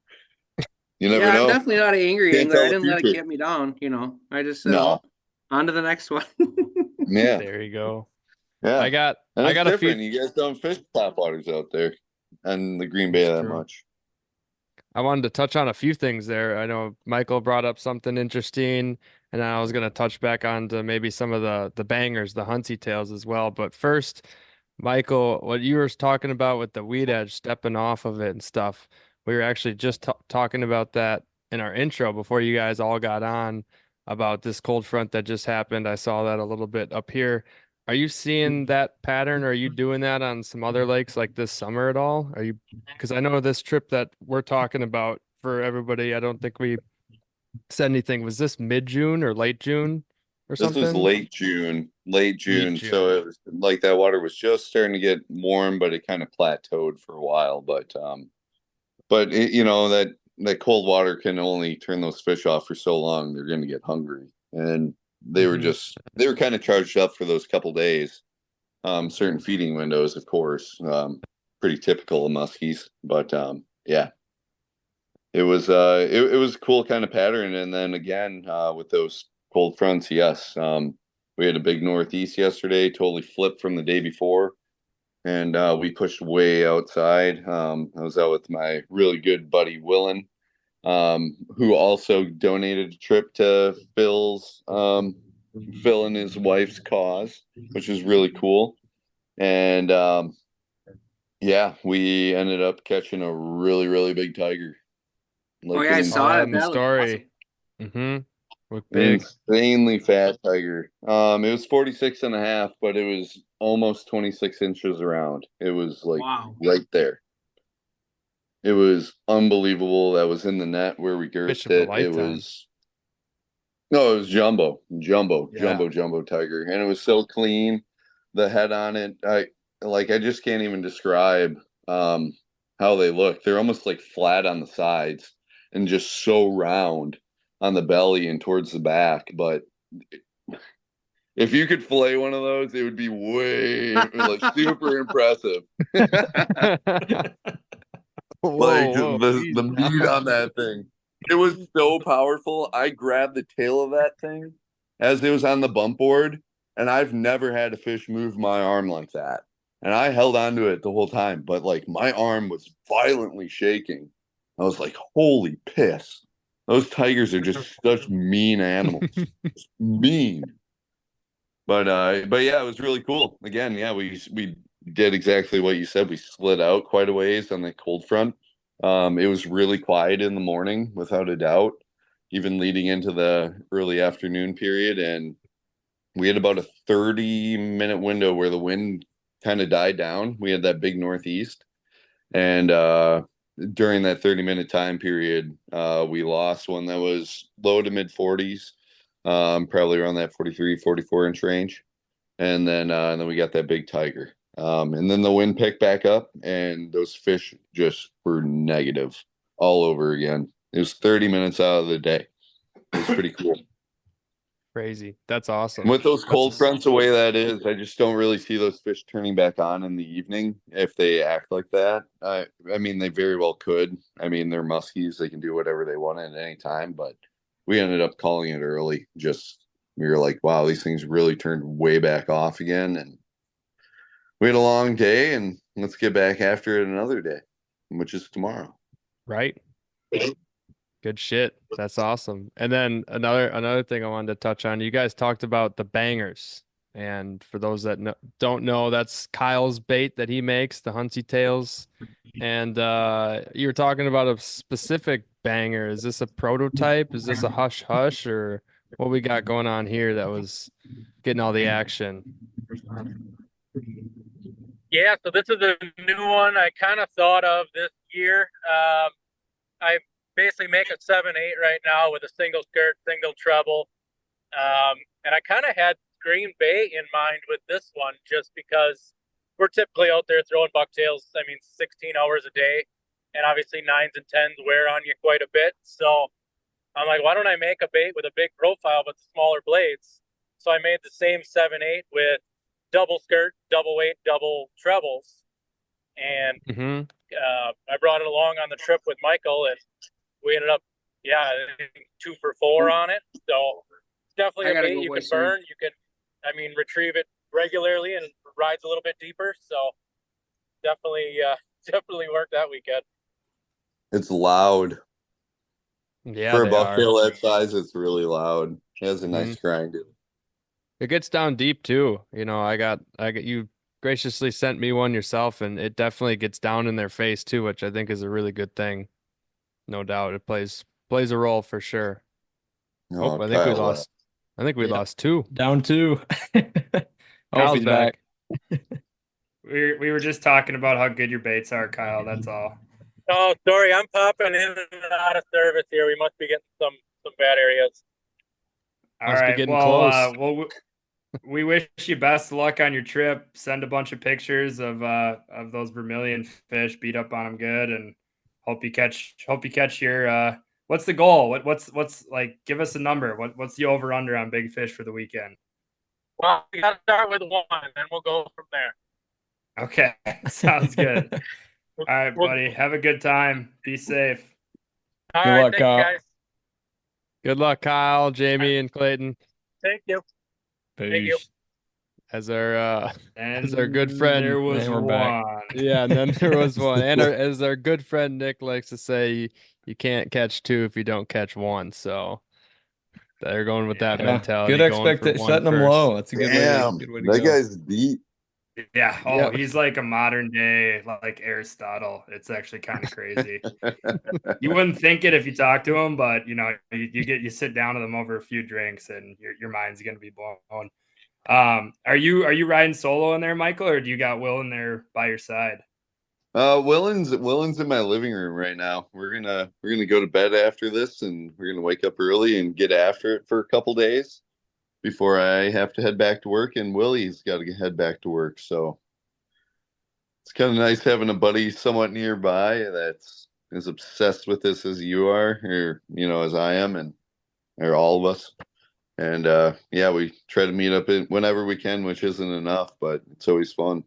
You never know. I'm definitely not angry. I didn't let it get me down. I just said, on to the next one. Yeah. There you go. Yeah. I got a few. You guys don't fish topwaters out there and the Green Bay that much. I wanted to touch on a few things there. I know Michael brought up something interesting, and I was going to touch back on to maybe some of the bangers, the Huntsy tails as well. But first, Michael, what you were talking about with the weed edge, stepping off of it and stuff, we were actually just talking about that in our intro before you guys all got on, about this cold front that just happened. I saw that a little bit up here. Are you seeing that pattern? Or are you doing that on some other lakes like this summer at all? Because I know this trip that we're talking about for everybody, I don't think we said anything. Was this mid-June or late June or something? This was late June. So it was that water was just starting to get warm, but it kind of plateaued for a while. But that cold water can only turn those fish off for so long. They're going to get hungry. And they were kind of charged up for those couple days. Certain feeding windows, of course, pretty typical of muskies, but yeah, it was it was a cool kind of pattern. And then again, with those cold fronts, yes, we had a big northeast yesterday, totally flipped from the day before, and we pushed way outside. I was out with my really good buddy Willen, who also donated a trip to Phil and his wife's cause, which is really cool. And yeah, we ended up catching a really, really big tiger. Oh yeah, I saw that it. in the That was story. awesome. Look big. Insanely fat tiger. It was 46 and a half, but it was almost 26 inches around. It was like Wow. right there. It was unbelievable. That was in the net where we Fish girthed of a it. It lifetime. was jumbo tiger, and it was so clean. The head on it, I just can't even describe how they look. They're almost like flat on the sides and just so round on the belly and towards the back. But if you could fillet one of those, it would be way like super impressive. Like the meat on that thing. It was so powerful. I grabbed the tail of that thing as it was on the bump board, and I've never had a fish move my arm like that. And I held on to it the whole time, but like my arm was violently shaking. I was like, holy piss. Those tigers are just such mean animals. Just mean. But yeah, it was really cool. Again, yeah, we did exactly what you said. We slid out quite a ways on the cold front. It was really quiet in the morning, without a doubt, even leading into the early afternoon period. And we had about a 30-minute window where the wind kind of died down. We had that big northeast. And during that 30-minute time period, we lost one that was low to mid 40s, probably around that 43, 44-inch range. And then we got that big tiger. And then the wind picked back up, and those fish just were negative all over again. It was 30 minutes out of the day. It was pretty cool. Crazy. That's awesome. With those cold fronts the way that is, I just don't really see those fish turning back on in the evening if they act like that. I mean, they very well could. I mean, they're muskies. They can do whatever they want at any time, but we ended up calling it early. We were like, wow, these things really turned way back off again. And we had a long day, and let's get back after it another day, which is tomorrow. Right. Good shit. That's awesome. And then another thing I wanted to touch on, you guys talked about the bangers. And for those that don't know, that's Kyle's bait that he makes, the Huntsy tails. And you were talking about a specific banger. Is this a prototype? Is this a hush hush, or what we got going on here that was getting all the action? Yeah, so this is a new one I kind of thought of this year. I basically make a 7/8 right now with a single skirt, single treble. And I kind of had Green Bay in mind with this one just because we're typically out there throwing bucktails, 16 hours a day. And obviously 9s and 10s wear on you quite a bit. So I'm like, why don't I make a bait with a big profile but smaller blades? So I made the same 7/8 with double skirt, double weight, double trebles. And I brought it along on the trip with Michael, and we ended up, 2 for 4 on it. So it's definitely a bait you can burn. You can, retrieve it regularly, and it rides a little bit deeper. So definitely worked that weekend. It's loud. Yeah, for a bucktail that size, it's really loud. It has a nice grind. It gets down deep too. I got you graciously sent me one yourself, and it definitely gets down in their face too, which I think is a really good thing. No doubt, it plays a role for sure. Oh, I think we lost. I think we lost 2. Down 2. Kyle's back. We were just talking about how good your baits are, Kyle. That's all. Oh, sorry, I'm popping in and out of service here. We must be getting some bad areas. All right. Well, we wish you best of luck on your trip. Send a bunch of pictures of those vermilion fish. Beat up on them good, and hope you catch your what's the goal? What's like? Give us a number. What's the over under on big fish for the weekend? Well, we got to start with one, and we'll go from there. Okay, sounds good. All right, We'll- buddy. Have a good time. Be safe. All Good right, luck, thank you, Kyle. guys. Good luck, Kyle, Jamie, and Clayton. Thank you. Thank you. Peace. As our And our good friend, there was and we're one. back. yeah, and then there was one. And as our good friend Nick likes to say, you can't catch two if you don't catch one. So they're going with that Yeah. mentality. Good going for expectation. one Setting them first. low. That's a good way. Damn, Good way to that go. guy's deep. Yeah. Oh, Yep. he's like a modern day like Aristotle. It's actually kind of crazy. You wouldn't think it if you talk to him, but you sit down with him over a few drinks and your mind's gonna be blown. Are you riding solo in there, Michael, or do you got Will in there by your side? Willen's in my living room right now. We're gonna go to bed after this, and we're gonna wake up early and get after it for a couple days before I have to head back to work. And Willie's got to head back to work, so it's kind of nice having a buddy somewhat nearby that's as obsessed with this as you are, or as I am, or all of us. And yeah, we try to meet up whenever we can, which isn't enough, but it's always fun.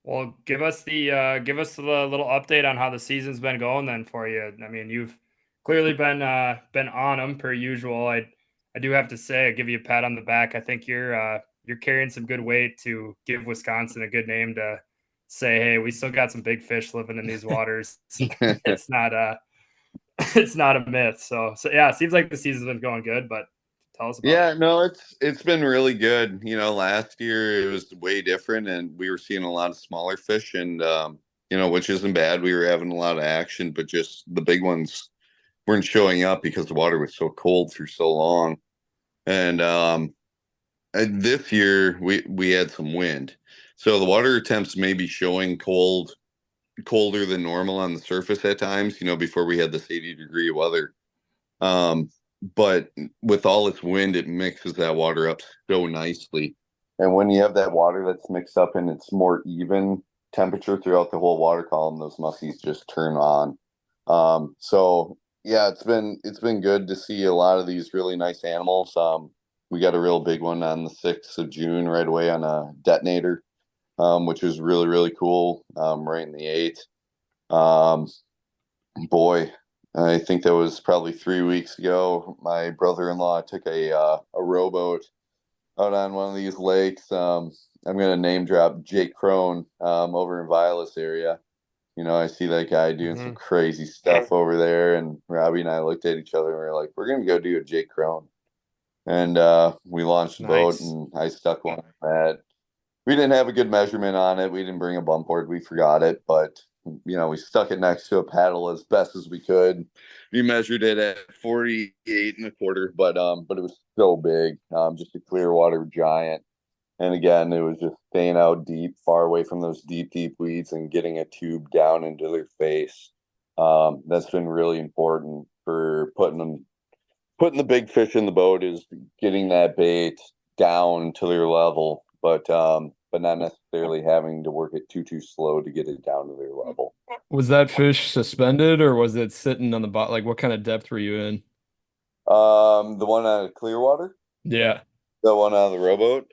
Well, give us the little update on how the season's been going then for you. I mean, you've clearly been on them per usual. I do have to say, I give you a pat on the back. I think you're carrying some good weight to give Wisconsin a good name to say, hey, we still got some big fish living in these waters. It's not a myth. So yeah, it seems like the season's been going good, but tell us about Yeah, it. no, it's been really good. Last year it was way different, and we were seeing a lot of smaller fish, and which isn't bad. We were having a lot of action, but just the big ones weren't showing up because the water was so cold for so long. And this year we had some wind, so the water temps may be showing colder than normal on the surface at times. Before we had this 80-degree weather. But with all its wind, it mixes that water up so nicely. And when you have that water that's mixed up and it's more even temperature throughout the whole water column, those muskies just turn on. So yeah, it's been good to see a lot of these really nice animals. We got a real big one on the 6th of June right away on a detonator, which was really, really cool. Right in the 8th. Boy, I think that was probably 3 weeks ago. My brother-in-law took a rowboat out on one of these lakes. I'm gonna name drop Jake Crone over in Vilas area. I see that guy doing some crazy stuff over there, and Robbie and I looked at each other and we were like, we're gonna go do a Jake Crone. And we launched the boat, and I stuck one at. We didn't have a good measurement on it. We didn't bring a bump board. We forgot it, but we stuck it next to a paddle as best as we could. We measured it at 48 and a quarter, but it was so big, just a clear water giant. And again, it was just staying out deep, far away from those deep, deep weeds, and getting a tube down into their face. That's been really important for putting the big fish in the boat, is getting that bait down to their level, but not necessarily having to work it too slow to get it down to their level. Was that fish suspended or was it sitting on the bottom? Like, what kind of depth were you in? The one out of Clearwater, Yeah. the one out of the rowboat.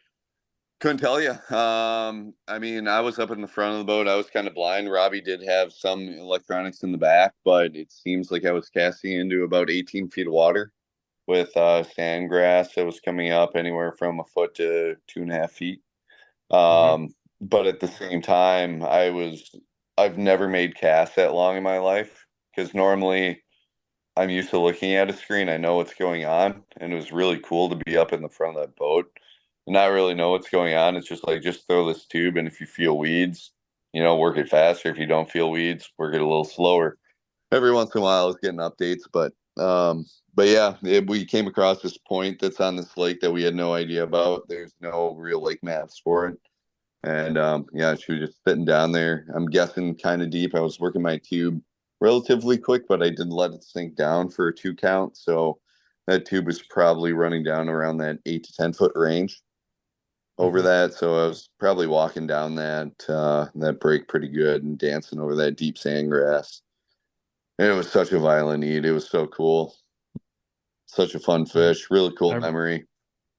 Couldn't tell you. I mean, I was up in the front of the boat. I was kind of blind. Robbie did have some electronics in the back, but it seems like I was casting into about 18 feet of water with sand grass that was coming up anywhere from a foot to 2.5 feet. But at the same time, I've never made casts that long in my life, because normally I'm used to looking at a screen. I know what's going on, and it was really cool to be up in the front of that boat and not really know what's going on. It's just like, just throw this tube, and if you feel weeds, work it faster. If you don't feel weeds, work it a little slower. Every once in a while I was getting updates, but yeah, we came across this point that's on this lake that we had no idea about. There's no real lake maps for it. And yeah, she was just sitting down there. I'm guessing kind of deep. I was working my tube relatively quick, but I did let it sink down for a 2 count. So that tube was probably running down around that 8 to 10 foot range over that. So I was probably walking down that break pretty good and dancing over that deep sand grass. And it was such a violent eat. It was so cool. Such a fun fish. Really cool I- memory.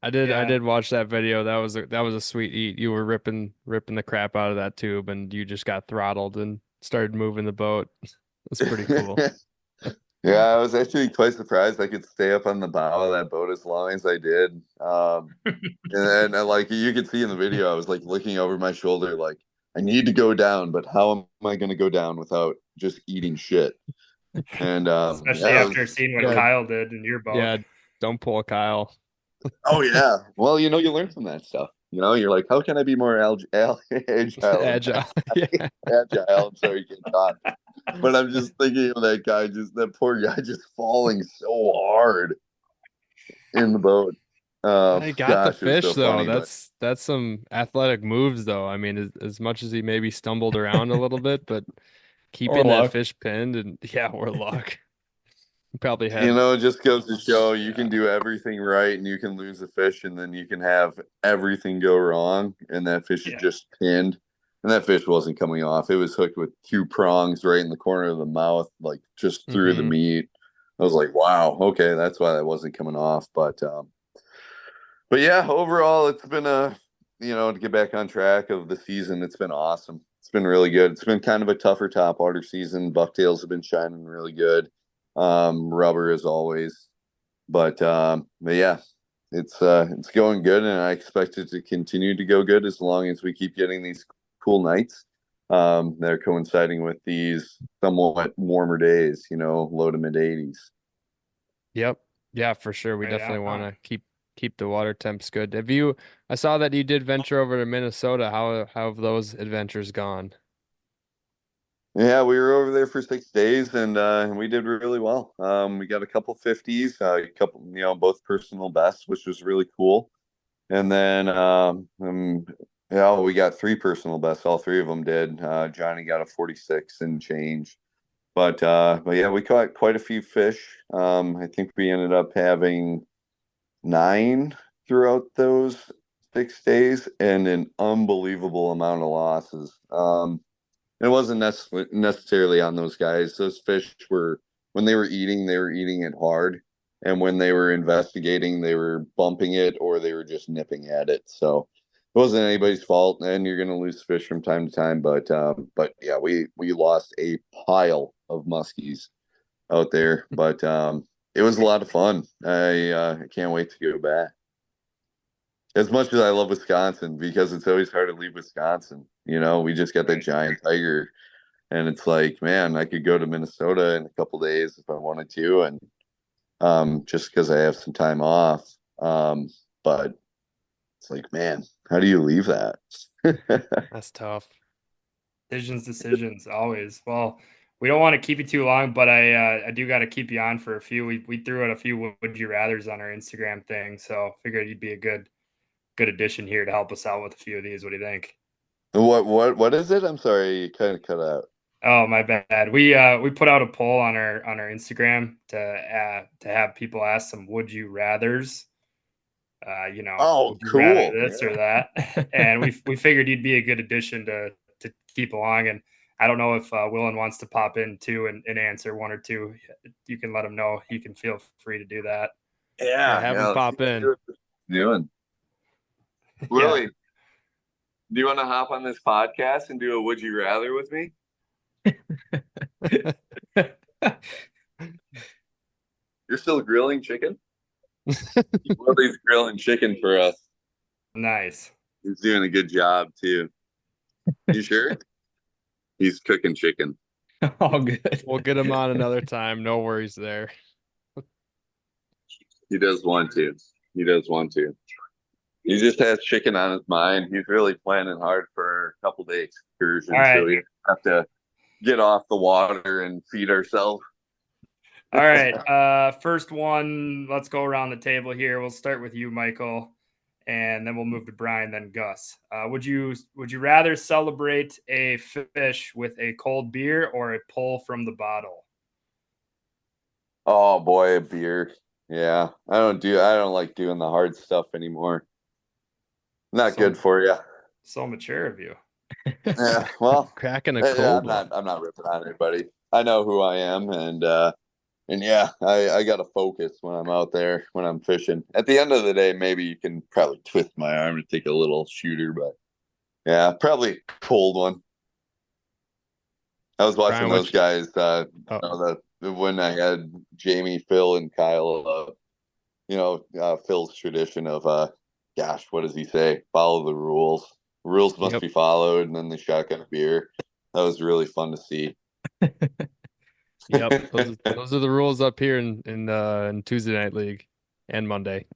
I did Yeah. watch that video. That was a sweet eat. You were ripping the crap out of that tube and you just got throttled and started moving the boat. It's pretty cool. Yeah, I was actually quite surprised I could stay up on the bow of that boat as long as I did. And then, like you could see in the video, I was like looking over my shoulder, like I need to go down, but how am I going to go down without just eating shit? And Especially yeah, after seeing what yeah. Kyle did in your boat. Yeah, don't pull a Kyle. oh yeah. Well, you learn from that stuff. You're like, how can I be more agile? Agile. Yeah. Agile. I'm sorry, get caught. But I'm just thinking of that poor guy just falling so hard in the boat. He got Gosh, the fish it was so though. funny, but That's some athletic moves though. I mean, as much as he maybe stumbled around a little bit, but keeping that luck. fish pinned and yeah, or luck. He probably had it just goes to show you can do everything right and you can lose a fish and then you can have everything go wrong and that fish is just pinned. And that fish wasn't coming off. It was hooked with 2 prongs right in the corner of the mouth, like just through the meat. I was like, wow, okay, that's why that wasn't coming off. But yeah, overall, it's been to get back on track of the season, it's been awesome. It's been really good. It's been kind of a tougher topwater season. Bucktails have been shining really good. Rubber as always. But yeah, it's going good, and I expect it to continue to go good as long as we keep getting these cool nights. They're coinciding with these somewhat warmer days, low to mid 80s. Yep. Yeah, for sure. We Right definitely on. want to keep the water temps good. I saw that you did venture over to Minnesota. How have those adventures gone? Yeah, we were over there for 6 days and we did really well. We got a couple 50s, a couple, both personal bests, which was really cool. And then, we got 3 personal bests. All 3 of them did. Johnny got a 46 and change. But yeah, we caught quite a few fish. I think we ended up having 9 throughout those 6 days and an unbelievable amount of losses. It wasn't necessarily on those guys. Those fish when they were eating it hard. And when they were investigating, they were bumping it or they were just nipping at it. So it wasn't anybody's fault. And you're going to lose fish from time to time. But yeah, we lost a pile of muskies out there. But it was a lot of fun. I can't wait to go back. As much as I love Wisconsin, because it's always hard to leave Wisconsin. We just got that giant tiger, and it's like, man, I could go to Minnesota in a couple days if I wanted to, and just because I have some time off. But it's like, man, how do you leave that? That's tough. Decisions always. Well, we don't want to keep you too long, but I do got to keep you on for a few. We threw out a few would you rather's on our Instagram thing, so figured you'd be a good addition here to help us out with a few of these. What do you think? What is it? I'm sorry, you kind of cut out. Oh, my bad. We put out a poll on our Instagram to have people ask some would you rather's. Oh, would you cool. rather this or that, and we figured you'd be a good addition to keep along. And I don't know if Willen wants to pop in too and answer one or two. You can let him know. He can feel free to do that. Yeah, have him pop in. Doing. Willie, do you want to hop on this podcast and do a would you rather with me? You're still grilling chicken? Willie's grilling chicken for us. Nice. He's doing a good job too. You sure? He's cooking chicken. All good. We'll get him on another time. No worries there. He does want to. He just has chicken on his mind. He's really planning hard for a couple day excursion. All right. So we have to get off the water and feed ourselves. All right. First one, let's go around the table here. We'll start with you, Michael, and then we'll move to Brian, then Gus. Would you rather celebrate a fish with a cold beer or a pull from the bottle? Oh boy, a beer. Yeah. I don't like doing the hard stuff anymore. Not good for you. So mature of you. Yeah, well, cracking a yeah, cold. I'm not ripping on anybody. I know who I am, and yeah, I got to focus when I'm out there when I'm fishing. At the end of the day, maybe you can probably twist my arm to take a little shooter, but yeah, probably cold one. I was watching Brian, those which guys. oh, When I had Jamie, Phil, and Kyle. Phil's tradition of gosh, what does he say? Follow the rules. Rules must yep. be followed, and then the shotgun beer. That was really fun to see. Yep. Those are the rules up here in Tuesday Night League and Monday.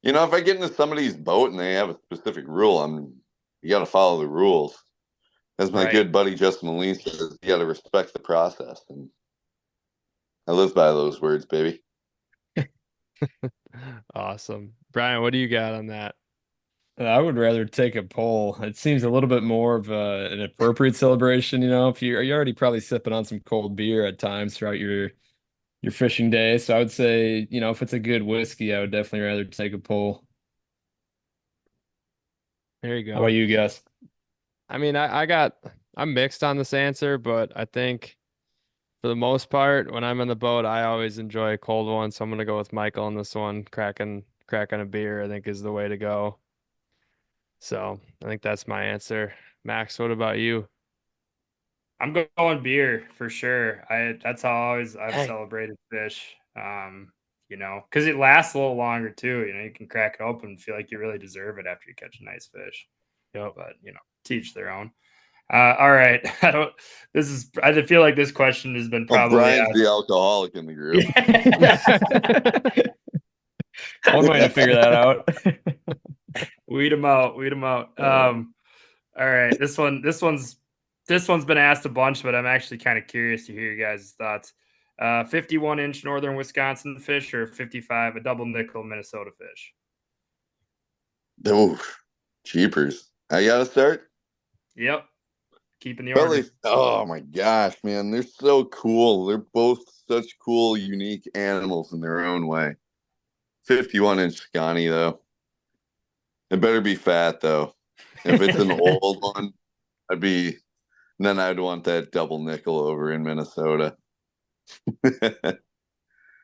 If I get into somebody's boat and they have a specific rule, you got to follow the rules. As my Right. good buddy Justin Moline says, you got to respect the process, and I live by those words, baby. Awesome. Brian, what do you got on that? I would rather take a poll. It seems a little bit more of an appropriate celebration, if you're already probably sipping on some cold beer at times throughout your fishing day. So I would say, if it's a good whiskey, I would definitely rather take a pull. There you How about go. you guys? I mean, I'm mixed on this answer, but I think for the most part, when I'm in the boat, I always enjoy a cold one. So I'm gonna go with Michael on this one. Cracking a beer, I think is the way to go. So I think that's my answer. Max, what about you? I'm going beer for sure. That's how I've Dang. celebrated fish. Because it lasts a little longer too. You can crack it open and feel like you really deserve it after you catch a nice fish. Yep. But teach their own. All right. I feel like this question has been Oh, probably Brian's the alcoholic in the group. One way to figure that out. Weed them out. Weed them out. All right. This one's been asked a bunch, but I'm actually kind of curious to hear you guys' thoughts. 51-inch northern Wisconsin fish or 55 a double nickel Minnesota fish? Oh, jeepers! I gotta start. Yep. Keeping the Probably. order. Oh my gosh, man, they're so cool. They're both such cool, unique animals in their own way. 51-inch Scotty though. It better be fat though. If it's an old one, I'd be. Then I'd want that double nickel over in Minnesota.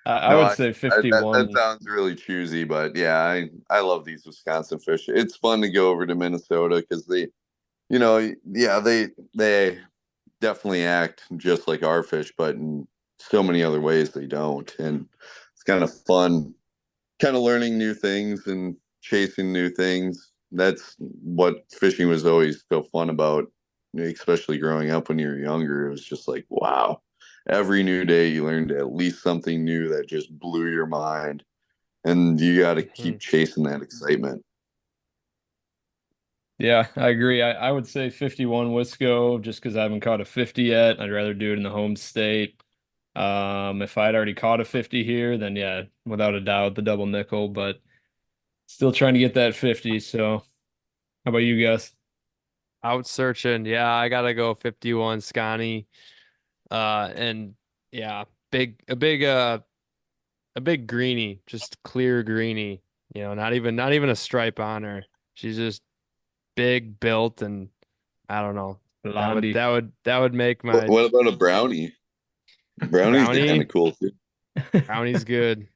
I No, would say that 51. sounds really choosy, but yeah, I love these Wisconsin fish. It's fun to go over to Minnesota because they definitely act just like our fish, but in so many other ways they don't. And it's kind of fun, kind of learning new things and chasing new things. That's what fishing was always so fun about, especially growing up when you were younger. It was just like, wow, every new day you learned at least something new that just blew your mind. And you got to keep chasing that excitement. Yeah, I agree. I would say 51 Wisco just because I haven't caught a 50 yet. I'd rather do it in the home state. If I'd already caught a 50 here, then yeah, without a doubt, the double nickel, but still trying to get that 50. So how about you guys? Out searching. Yeah, I gotta go 51 Scotty. And yeah, a big greenie, just clear greenie. Not even a stripe on her. She's just big built, and I don't know. Blondie. That would make my What about a brownie? Brownies are kind of brownie. cool too. Brownie's good.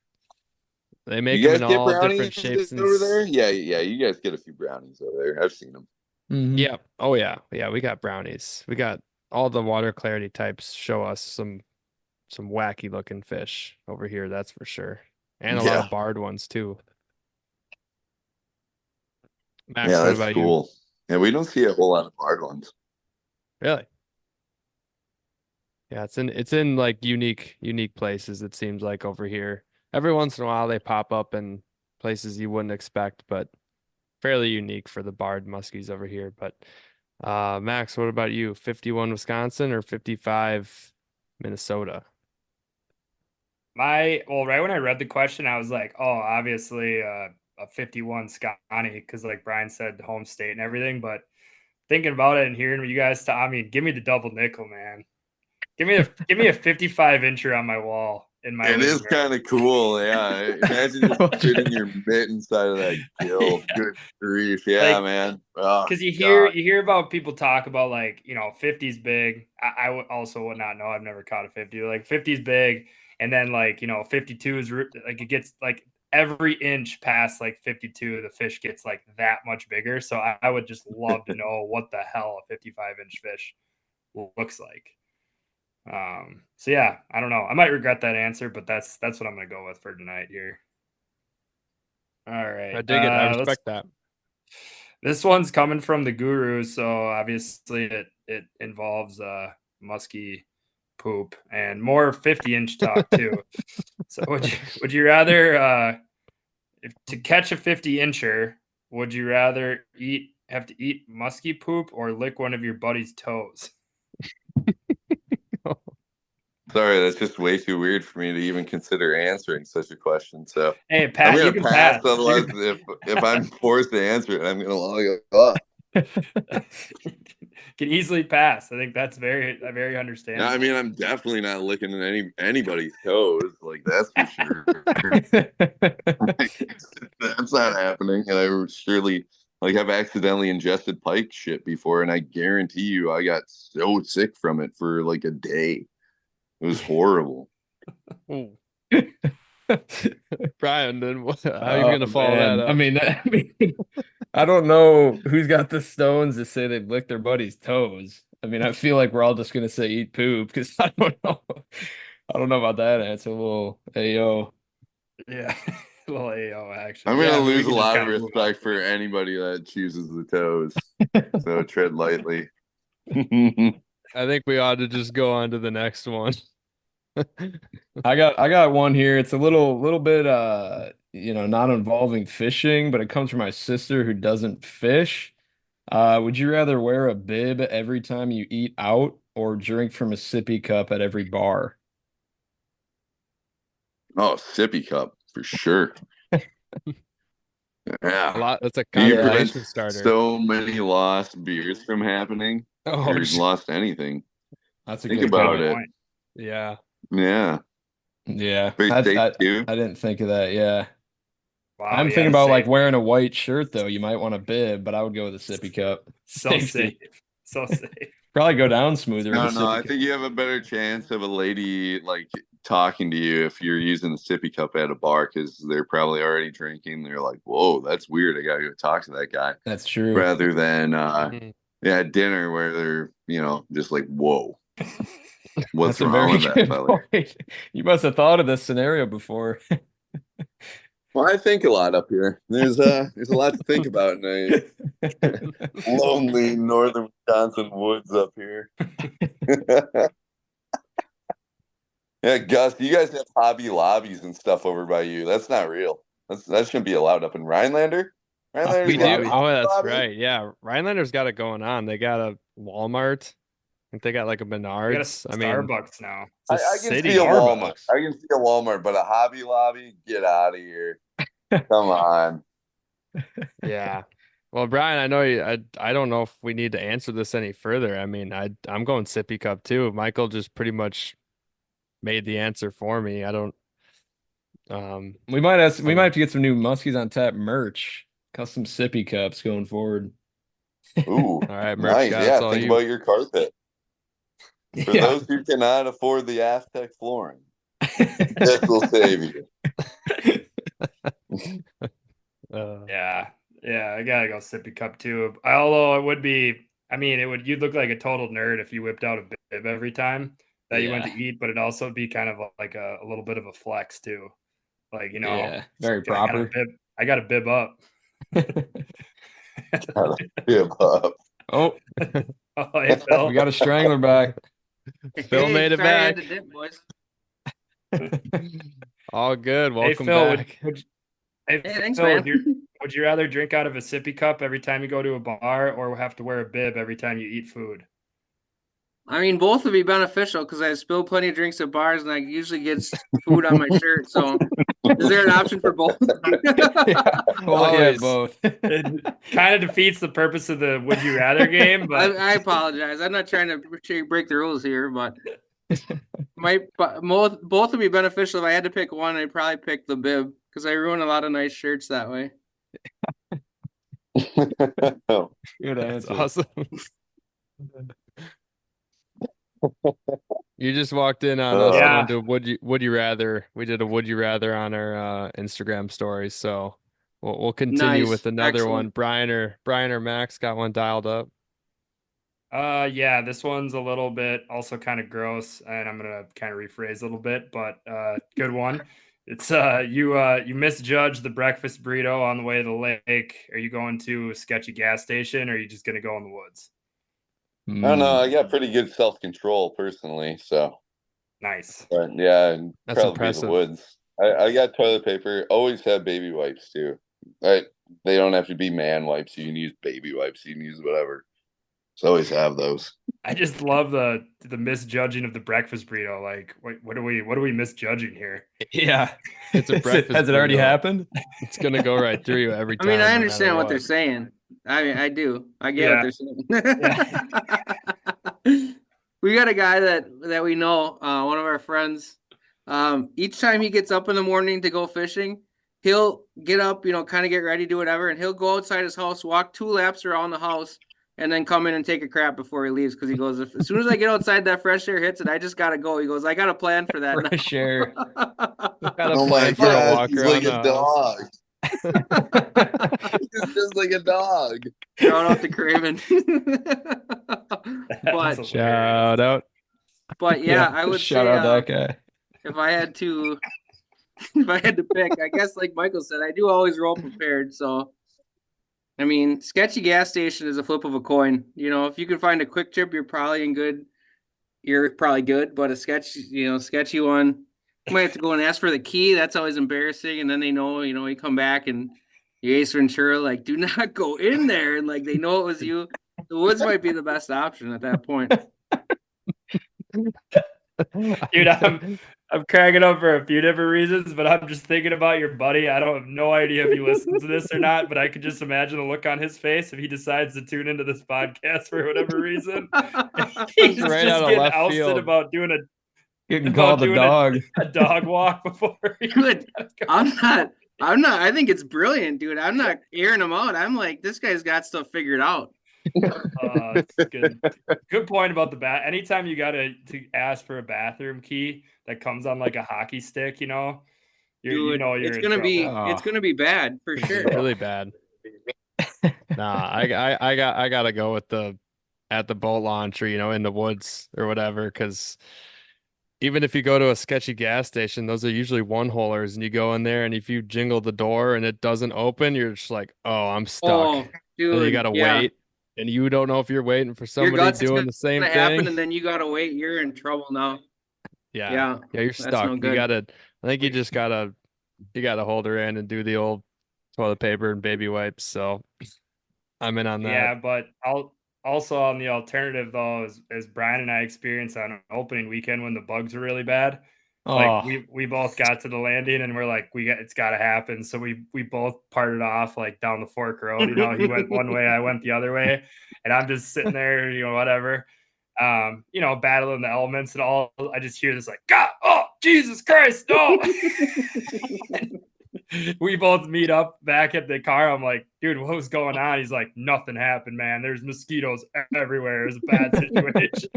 They make You them guys in get all brownies different shapes and over there? Yeah, yeah. You guys get a few brownies over there. I've seen them. yeah. Oh yeah. Yeah, we got brownies. We got all the water clarity types show us some wacky looking fish over here, that's for sure. And a lot Yeah, of barred ones too. Max, yeah, what that's about you? cool. Yeah, we don't see a whole lot of hard ones. Really? Yeah, it's in like unique places, it seems like over here. Every once in a while they pop up in places you wouldn't expect, but fairly unique for the barred muskies over here. But Max, what about you? 51 Wisconsin or 55 Minnesota? Right when I read the question, I was like, oh, obviously a 51 Scotty, because like Brian said, home state and everything. But thinking about it and hearing what you guys talk, I mean, give me the double nickel, man. Give me a 55 incher on my wall in my It is living room. kind of cool. Yeah. Imagine just sitting your mitt inside of that gill. Good grief. Yeah, Like, man. Oh, because you God. hear about people talk about like 50's big. Also would not know. I've never caught a 50. Like 50's big, and then 52 is like it gets like every inch past like 52, the fish gets like that much bigger. So I would just love to know what the hell a 55-inch fish looks like. So yeah, I don't know. I might regret that answer, but that's what I'm gonna go with for tonight here. All right, I dig it. I respect that. This one's coming from the guru, so obviously it involves musky poop and more 50-inch talk too. So would you rather to catch a 50-incher, would you rather have to eat musky poop or lick one of your buddy's toes? Sorry, that's just way too weird for me to even consider answering such a question. So Hey, I'm Pat, gonna you can pass. pass. Otherwise, if I'm forced to answer it, I'm gonna log it up. Can easily pass. I think that's very No, understandable. I mean, I'm definitely not licking anybody's toes. Like that's for sure. That's not happening. And I surely I've accidentally ingested pike shit before, and I guarantee you, I got so sick from it for like a day. It was horrible. Brian, then how are you gonna follow that up? I mean, I don't know who's got the stones to say they've licked their buddy's toes. I mean, I feel like we're all just gonna say eat poop because I don't know. I don't know about that answer. A little AO. Yeah. Well, AO actually. I'm gonna I mean, we lose a can just lot of kinda move on. respect for anybody that chooses the toes. So tread lightly. I think we ought to just go on to the next one. I got one here. It's a little bit not involving fishing, but it comes from my sister who doesn't fish. Would you rather wear a bib every time you eat out or drink from a sippy cup at every bar? Oh, sippy cup for sure. Yeah. That's a You prevent conversation starter. so many lost beers from happening. Oh, Or lost anything. That's a Think good about point. it. Point. Yeah. Yeah. Yeah, Very safe I too. didn't think of that. Yeah, Wow, I'm yeah, thinking about like safe. wearing a white shirt though. You might want a bib, but I would go with a sippy cup. So Safety. safe. So safe. Probably go down smoother. No, with a no. sippy I cup. think you have a better chance of a lady talking to you if you're using the sippy cup at a bar because they're probably already drinking. They're like, "Whoa, that's weird. I gotta go talk to that guy." That's true. Rather than Mhm. at dinner where they're just like, "Whoa, what's That's a wrong very with that good fella?" point. You must have thought of this scenario before. Well, I think a lot up here. There's a lot to think about in a lonely northern Wisconsin woods up here. Yeah, Gus, you guys have Hobby Lobbies and stuff over by you. That's not real. That shouldn't be allowed up in Rhinelander. Rhinelander's We got do. a Oh, Hobby that's Lobby? right. Yeah. Rhinelander's got it going on. They got a Walmart. I think they got like a We got a Menards. I mean, Starbucks now. it's a I can city. see a Walmart. Starbucks. I can see a Walmart, but a Hobby Lobby? Get out of here. Come on. Yeah. Well, Brian, I know you. I don't know if we need to answer this any further. I mean, I'm going sippy cup too. Michael just pretty much made the answer for me. I don't. We might have to get some new Muskies on Tap merch, custom sippy cups going forward. Ooh, All right, merch nice. guy, Yeah, it's all think you. about your carpet. For those who cannot afford the Aztec flooring, this will save you. Yeah, I gotta go sippy cup too. Although it would be, I mean, you'd look like a total nerd if you whipped out a bib every time that you went to eat, but it'd also be kind of like a little bit of a flex too. Like, very proper. I got a bib up. Bib up. Oh, Oh, hey, Phil. we got a strangler back. Phil made it sorry, I had back. to dip, boys. All good. Hey, Welcome Phil, back. Hey, thanks, Phil, man. would you rather drink out of a sippy cup every time you go to a bar or have to wear a bib every time you eat food? I mean, both would be beneficial because I spill plenty of drinks at bars and I usually get food on my shirt. So, is there an option for both? Well, yeah, Always. both. It kind of defeats the purpose of the would you rather game, but I apologize. I'm not trying to break the rules here, but both would be beneficial. If I had to pick one, I'd probably pick the bib because I ruin a lot of nice shirts that way. Good That's answer. awesome. You just walked in on us Yeah. going to would you rather. We did a would you rather on our Instagram stories, so we'll continue Nice. with another Excellent. one. Brian or Max got one dialed up. Yeah, this one's a little bit also kind of gross, and I'm gonna kind of rephrase a little bit, but good one. It's you misjudged the breakfast burrito on the way to the lake. Are you going to a sketchy gas station, or are you just gonna go in the woods? I don't know. I got pretty good self control personally, so Nice. but yeah, it'd That's probably be the impressive. woods. I got toilet paper. Always have baby wipes too. They don't have to be man wipes. You can use baby wipes. You can use whatever. So always have those. I just love the misjudging of the breakfast burrito. Like, what are we misjudging here? Yeah. It's a breakfast Has it already burrito. happened? It's gonna go right through you every I time. mean, I no understand matter what they're saying. I do. I get Yeah. what they're saying. We got a guy that we know, one of our friends. Each time he gets up in the morning to go fishing, he'll get up, kind of get ready, do whatever, and he'll go outside his house, walk 2 laps around the house, and then come in and take a crap before he leaves. Because he goes, as soon as I get outside, that fresh air hits it. I just gotta go. He goes, I got a plan for that. Fresh air. Got a Oh my plan for a gosh, walk he's around like a the house. dog. He's just like a dog. Shout out to Craven. That's but Shout out. but yeah, I would shout say out that guy. if I had to pick, I guess like Michael said, I do always roll prepared. So I mean, sketchy gas station is a flip of a coin. If you can find a quick trip, you're probably good. But a sketchy one, you might have to go and ask for the key. That's always embarrassing. And then they know, you come back and you Ace Ventura, like, do not go in there. And like, they know it was you. The woods might be the best option at that point. Dude, I'm cracking up for a few different reasons, but I'm just thinking about your buddy. I don't have no idea if he listens to this or not, but I could just imagine the look on his face if he decides to tune into this podcast for whatever reason. He's Right just out of getting left ousted field. about Getting called a doing dog. a dog walk before. Good. I'm not. I think it's brilliant, dude. I'm not airing him out. I'm like, this guy's got stuff figured out. Good point about the bat. Anytime you gotta ask for a bathroom key that comes on like a hockey stick, Dude, it's gonna be bad for sure. Really bad. Nah, I gotta go with at the boat launch or in the woods or whatever, because even if you go to a sketchy gas station, those are usually one-holers, and you go in there, and if you jingle the door and it doesn't open, you're just like, oh, I'm stuck. Oh, dude, Then you gotta wait, and you don't know if you're waiting for somebody doing the same thing. Happen, and then you gotta wait. You're in trouble now. Yeah, you're stuck. No good. I think you just gotta hold her in and do the old toilet paper and baby wipes. So I'm in on that. Yeah, but also on the alternative though, as Brian and I experienced on opening weekend when the bugs were really bad. Like we both got to the landing and we're like, it's gotta happen. So we both parted off like down the fork road. He went one way, I went the other way, and I'm just sitting there, whatever. Battling the elements and all. I just hear this like, God, oh Jesus Christ, no. We both meet up back at the car. I'm like, dude, what was going on? He's like, nothing happened, man. There's mosquitoes everywhere. It was a bad situation.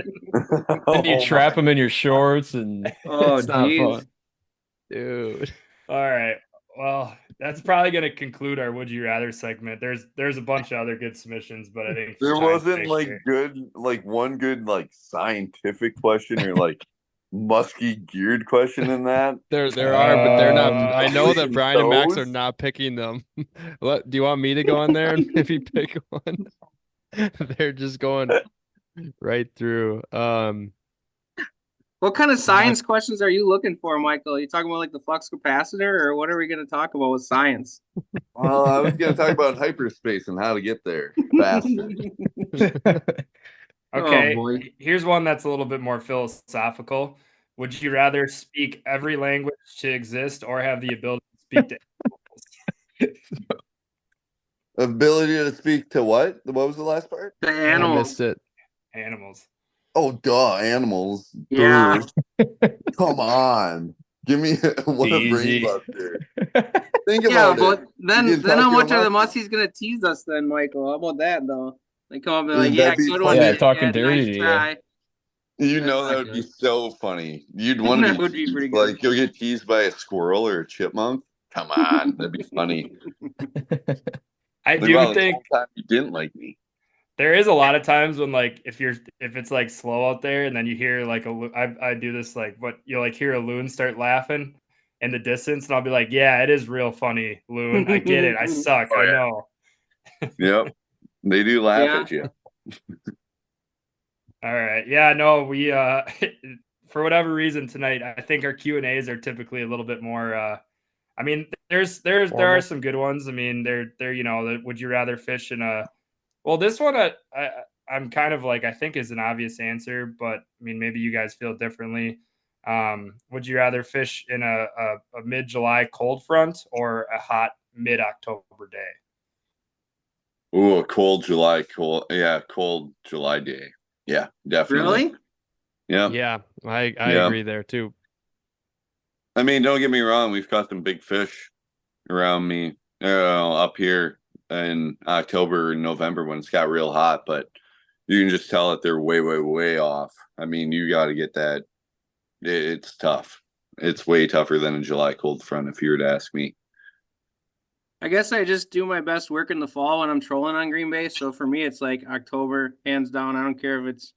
And you trap them in your shorts, and it's not fun. Dude. All right. Well, that's probably going to conclude our Would You Rather segment. There's a bunch of other good submissions, but I think there wasn't one good scientific question or like musky geared question in that. There are, but they're not. I know that Brian and Max are not picking them. Do you want me to go in there and maybe pick one? They're just going right through. What kind of science questions are you looking for, Michael? Are you talking about like the flux capacitor, or what are we going to talk about with science? Well, I was going to talk about hyperspace and how to get there faster. Okay, here's one that's a little bit more philosophical. Would you rather speak every language to exist or have the ability to speak to animals? Ability to speak to what? What was the last part? The animals. I missed it. Animals. Oh, duh, animals, Yeah. birds. Come on. Give me what a brain Easy. buster. Think Yeah, about but it. You then get to then talk how to a much are the muskie. Muskies gonna tease us then, Michael? How about that though? They come up and be like, yeah, That'd be good one, Yeah, funny. talking yeah, dirty nice to you. try. You That's know that not would be good. so funny. You'd want to That be would be pretty teased. good. Like you'll get teased by a squirrel or a chipmunk. Come on, that'd be funny. I Like, do wow, this think whole time you didn't like me. there is a lot of times when like if it's like slow out there and then you hear like I do this like what you'll like hear a loon start laughing in the distance and I'll be like, yeah, it is real funny, loon. I get it. I suck. Oh I yeah. know. Yep. They do laugh Yeah. at you. All right. Yeah, no, we for whatever reason tonight, I think our Q&As are typically a little bit more I mean, there are Formal. some good ones. I mean, they're you know, would you rather fish in a well, this one I'm kind of like I think is an obvious answer, but I mean maybe you guys feel differently. Would you rather fish in a mid-July cold front or a hot mid-October day? Ooh, a cold July, cold July day. Yeah, definitely. Really? Yeah, Yeah, I yeah. agree there too. I mean, don't get me wrong. We've caught some big fish around me, up here in October and November when it's got real hot, but you can just tell that they're way, way, way off. I mean, you got to get that. It's tough. It's way tougher than a July cold front, if you were to ask me. I guess I just do my best work in the fall when I'm trolling on Green Bay. So for me, it's like October, hands down. I don't care if it's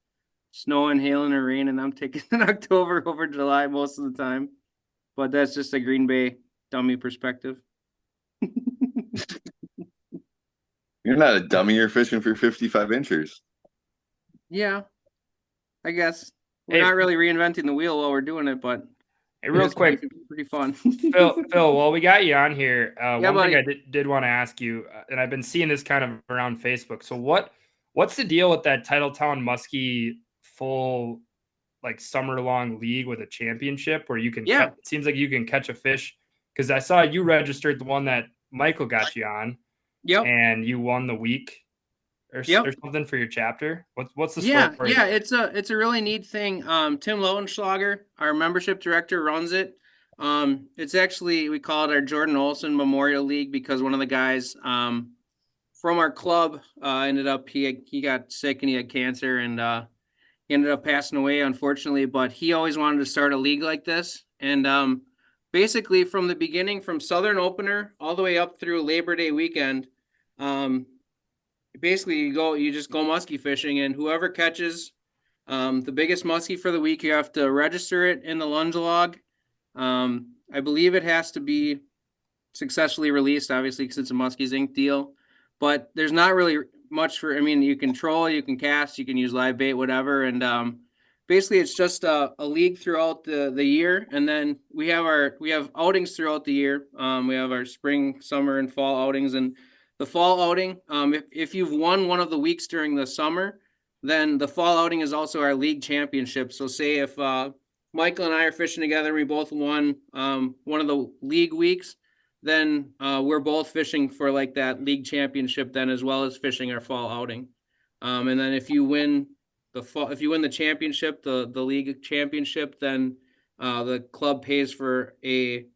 snowing, hailing, or raining. I'm taking October over July most of the time. But that's just a Green Bay dummy perspective. You're not a dummy. You're fishing for 55 inches. Yeah, I guess we're Hey, not really reinventing the wheel while we're doing it, but hey, real it's quick, pretty fun. Phil, while we got you on here, Yeah, one thing buddy. I did want to ask you, and I've been seeing this kind of around Facebook. So what's the deal with that Titletown Muskie full like summer long league with a championship where you can Yeah. it seems like you can catch a fish? Because I saw you registered the one that Michael got you on, Yep. and you won the week or something for your chapter. What's the story? Yeah. It's a really neat thing. Tim Lowenschlager, our membership director, runs it. It's actually we call it our Jordan Olson Memorial League because one of the guys from our club ended up he got sick and he had cancer and he ended up passing away unfortunately. But he always wanted to start a league like this and basically from the beginning, from Southern Opener all the way up through Labor Day weekend. Basically you just go muskie fishing and whoever catches the biggest muskie for the week, you have to register it in the lunge log. I believe it has to be successfully released, obviously, because it's a Muskies Inc. deal. But there's not really much for. I mean, you can troll, you can cast, you can use live bait, whatever. And basically, it's just a league throughout the year, and then we have outings throughout the year. We have our spring, summer, and fall outings. And the fall outing, if you've won one of the weeks during the summer, then the fall outing is also our league championship. So say if Michael and I are fishing together, we both won one of the league weeks, then we're both fishing for like that league championship then as well as fishing our fall outing. And then if you win the championship, the league championship, then the club pays for a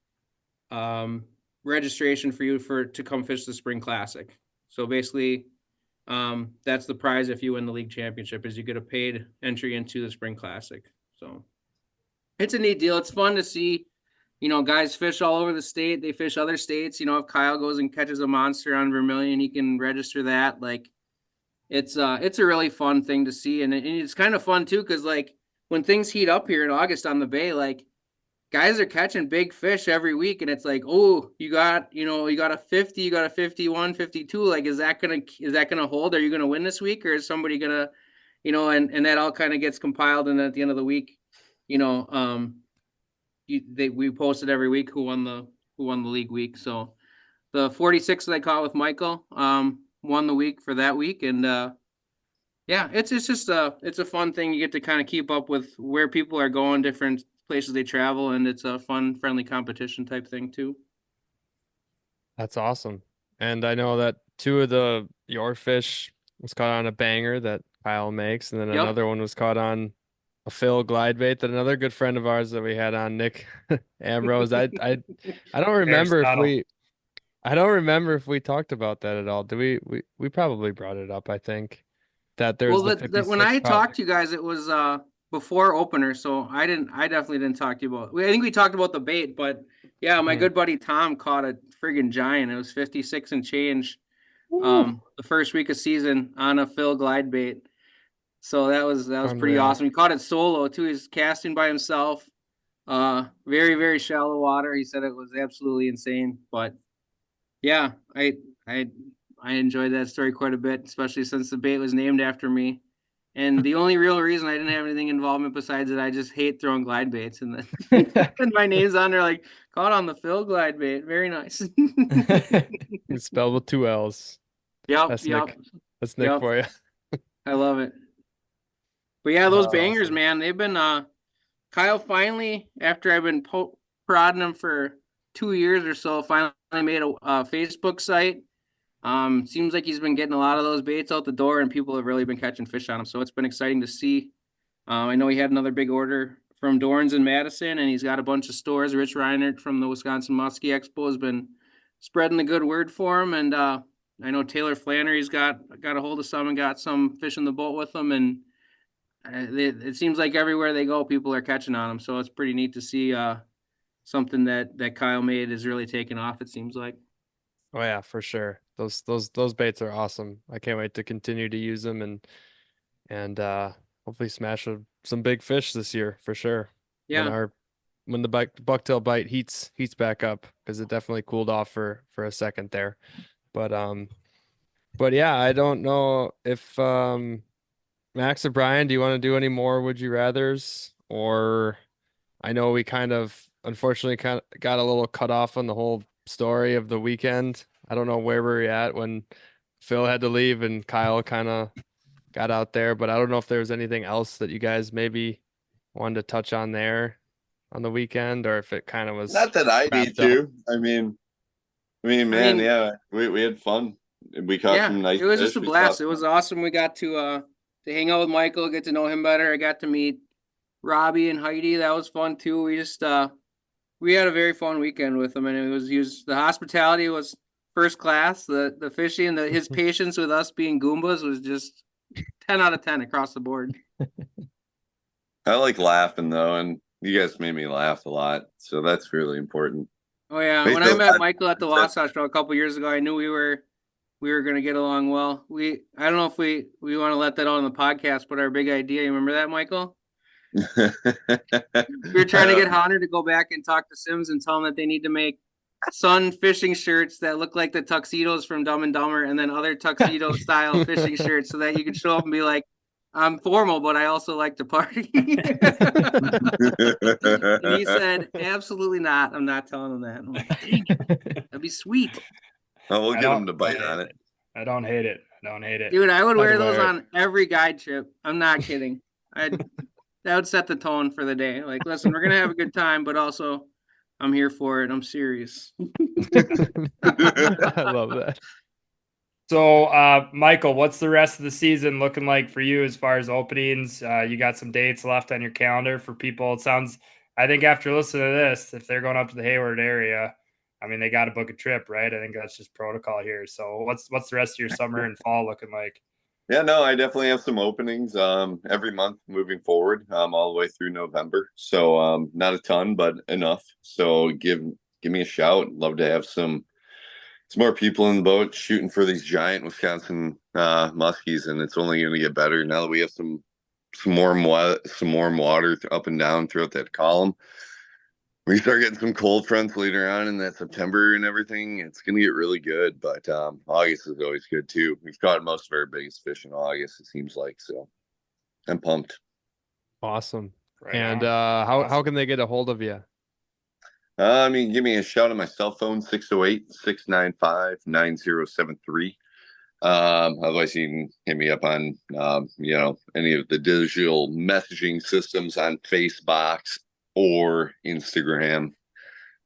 registration for you to come fish the spring classic. So basically that's the prize if you win the league championship is you get a paid entry into the spring classic. So it's a neat deal. It's fun to see, guys fish all over the state. They fish other states. If Kyle goes and catches a monster on Vermilion, he can register that. Like it's a really fun thing to see. And it's kind of fun too. Cause like when things heat up here in August on the bay, like guys are catching big fish every week. And it's like, oh, you got a 50, you got a 51, 52. Like, is that going to hold? Are you going to win this week or is somebody going to, and that all kind of gets compiled. And at the end of the week, we posted every week who won the league week. So the 46 that I caught with Michael won the week for that week. And yeah, it's just it's a fun thing. You get to kind of keep up with where people are going, different places they travel, and it's a fun, friendly competition type thing too. That's awesome. And I know that two of your fish was caught on a banger that Kyle makes, and then Yep. another one was caught on Phil glide bait that another good friend of ours that we had on, Nick Ambrose. I don't remember if Aristotle. I don't remember if we talked about that at all. Do we probably brought it up, I think, that there's Well, the when 56 I pound. talked to you guys, it was before opener, so I definitely didn't talk to you about. I think we talked about the bait, but yeah, my good buddy Tom caught a friggin' giant. It was 56 and change, the first week of season on a Phil glide bait. So that was pretty Unreal. awesome. He caught it solo too. He's casting by himself. Very very shallow water. He said it was absolutely insane, but yeah, I I enjoyed that story quite a bit, especially since the bait was named after me. And the only real reason I didn't have anything involvement besides that I just hate throwing glide baits, and then and my name's on there like caught on the Phil glide bait. Very nice. It's spelled with 2 L's. Yep, That's yep, Nick. That's Nick yep. for you. I love it. But yeah, those Oh, bangers, awesome. man, they've been Kyle finally, after I've been prodding him for 2 years or so, finally made a Facebook site. Seems like he's been getting a lot of those baits out the door, and people have really been catching fish on him. So it's been exciting to see. I know he had another big order from Dorns in Madison, and he's got a bunch of stores. Rich Reinert from the Wisconsin Muskie Expo has been spreading the good word for him, and I know Taylor Flannery's got a hold of some and got some fish in the boat with them, and it seems like everywhere they go, people are catching on them. So it's pretty neat to see something that Kyle made is really taking off. It seems like. Oh yeah, for sure. Those baits are awesome. I can't wait to continue to use them and hopefully smash some big fish this year for sure. Yeah. When the bucktail bite heats back up, because it definitely cooled off for a second there. But yeah, I don't know if Max or Brian, do you want to do any more would you rathers? Or I know we kind of unfortunately kind of got a little cut off on the whole story of the weekend. I don't know where we're at when Phil had to leave and Kyle kind of got out there, but I don't know if there was anything else that you guys maybe wanted to touch on there on the weekend, or if it kind of was Not that I need wrapped up. to. Man, yeah, we had fun. We caught Yeah, some nice it was fish. just a We saw blast. It was awesome. We got to hang out with Michael, get to know him better. I got to meet Robbie and Heidi. That was fun too. We just we had a very fun weekend with him, and it was the hospitality was first class. The fishing, his patience with us being Goombas was just 10 out of 10 across the board. I like laughing though, and you guys made me laugh a lot, so that's really important. Oh yeah, Hey, when I so met Michael at the Wasatch Show a couple years ago, I knew we were going to get along well. I don't know if we want to let that out on the podcast, but our big idea, you remember that, Michael? We were trying to get Hunter to go back and talk to Sims and tell him that they need to make sun fishing shirts that look like the tuxedos from Dumb and Dumber, and then other tuxedo style fishing shirts so that you can show up and be like, I'm formal, but I also like to party. And he said, absolutely not. I'm not telling him that. I'm like, dang, that'd be sweet. Oh, we'll get him to bite on it. I don't hate it. Dude, I would wear I'd those wear it. on every guide trip. I'm not kidding. That would set the tone for the day. Like, listen, we're gonna have a good time, but also I'm here for it. I'm serious. I love that. So, Michael, what's the rest of the season looking like for you as far as openings? You got some dates left on your calendar for people. It sounds, I think after listening to this, if they're going up to the Hayward area, I mean, they got to book a trip, right? I think that's just protocol here. So what's the rest of your summer and fall looking like? Yeah, no, I definitely have some openings every month moving forward, all the way through November. So not a ton, but enough. So give me a shout. Love to have some more people in the boat shooting for these giant Wisconsin muskies, and it's only going to get better now that we have some warm water up and down throughout that column. We start getting some cold fronts later on in that September and everything. It's going to get really good, but August is always good too. We've caught most of our biggest fish in August, it seems like, so I'm pumped. Awesome. Right And on. how can they get a hold of you? Give me a shout on my cell phone, 608-695-9073. Otherwise you can hit me up on, any of the digital messaging systems on Facebook or Instagram.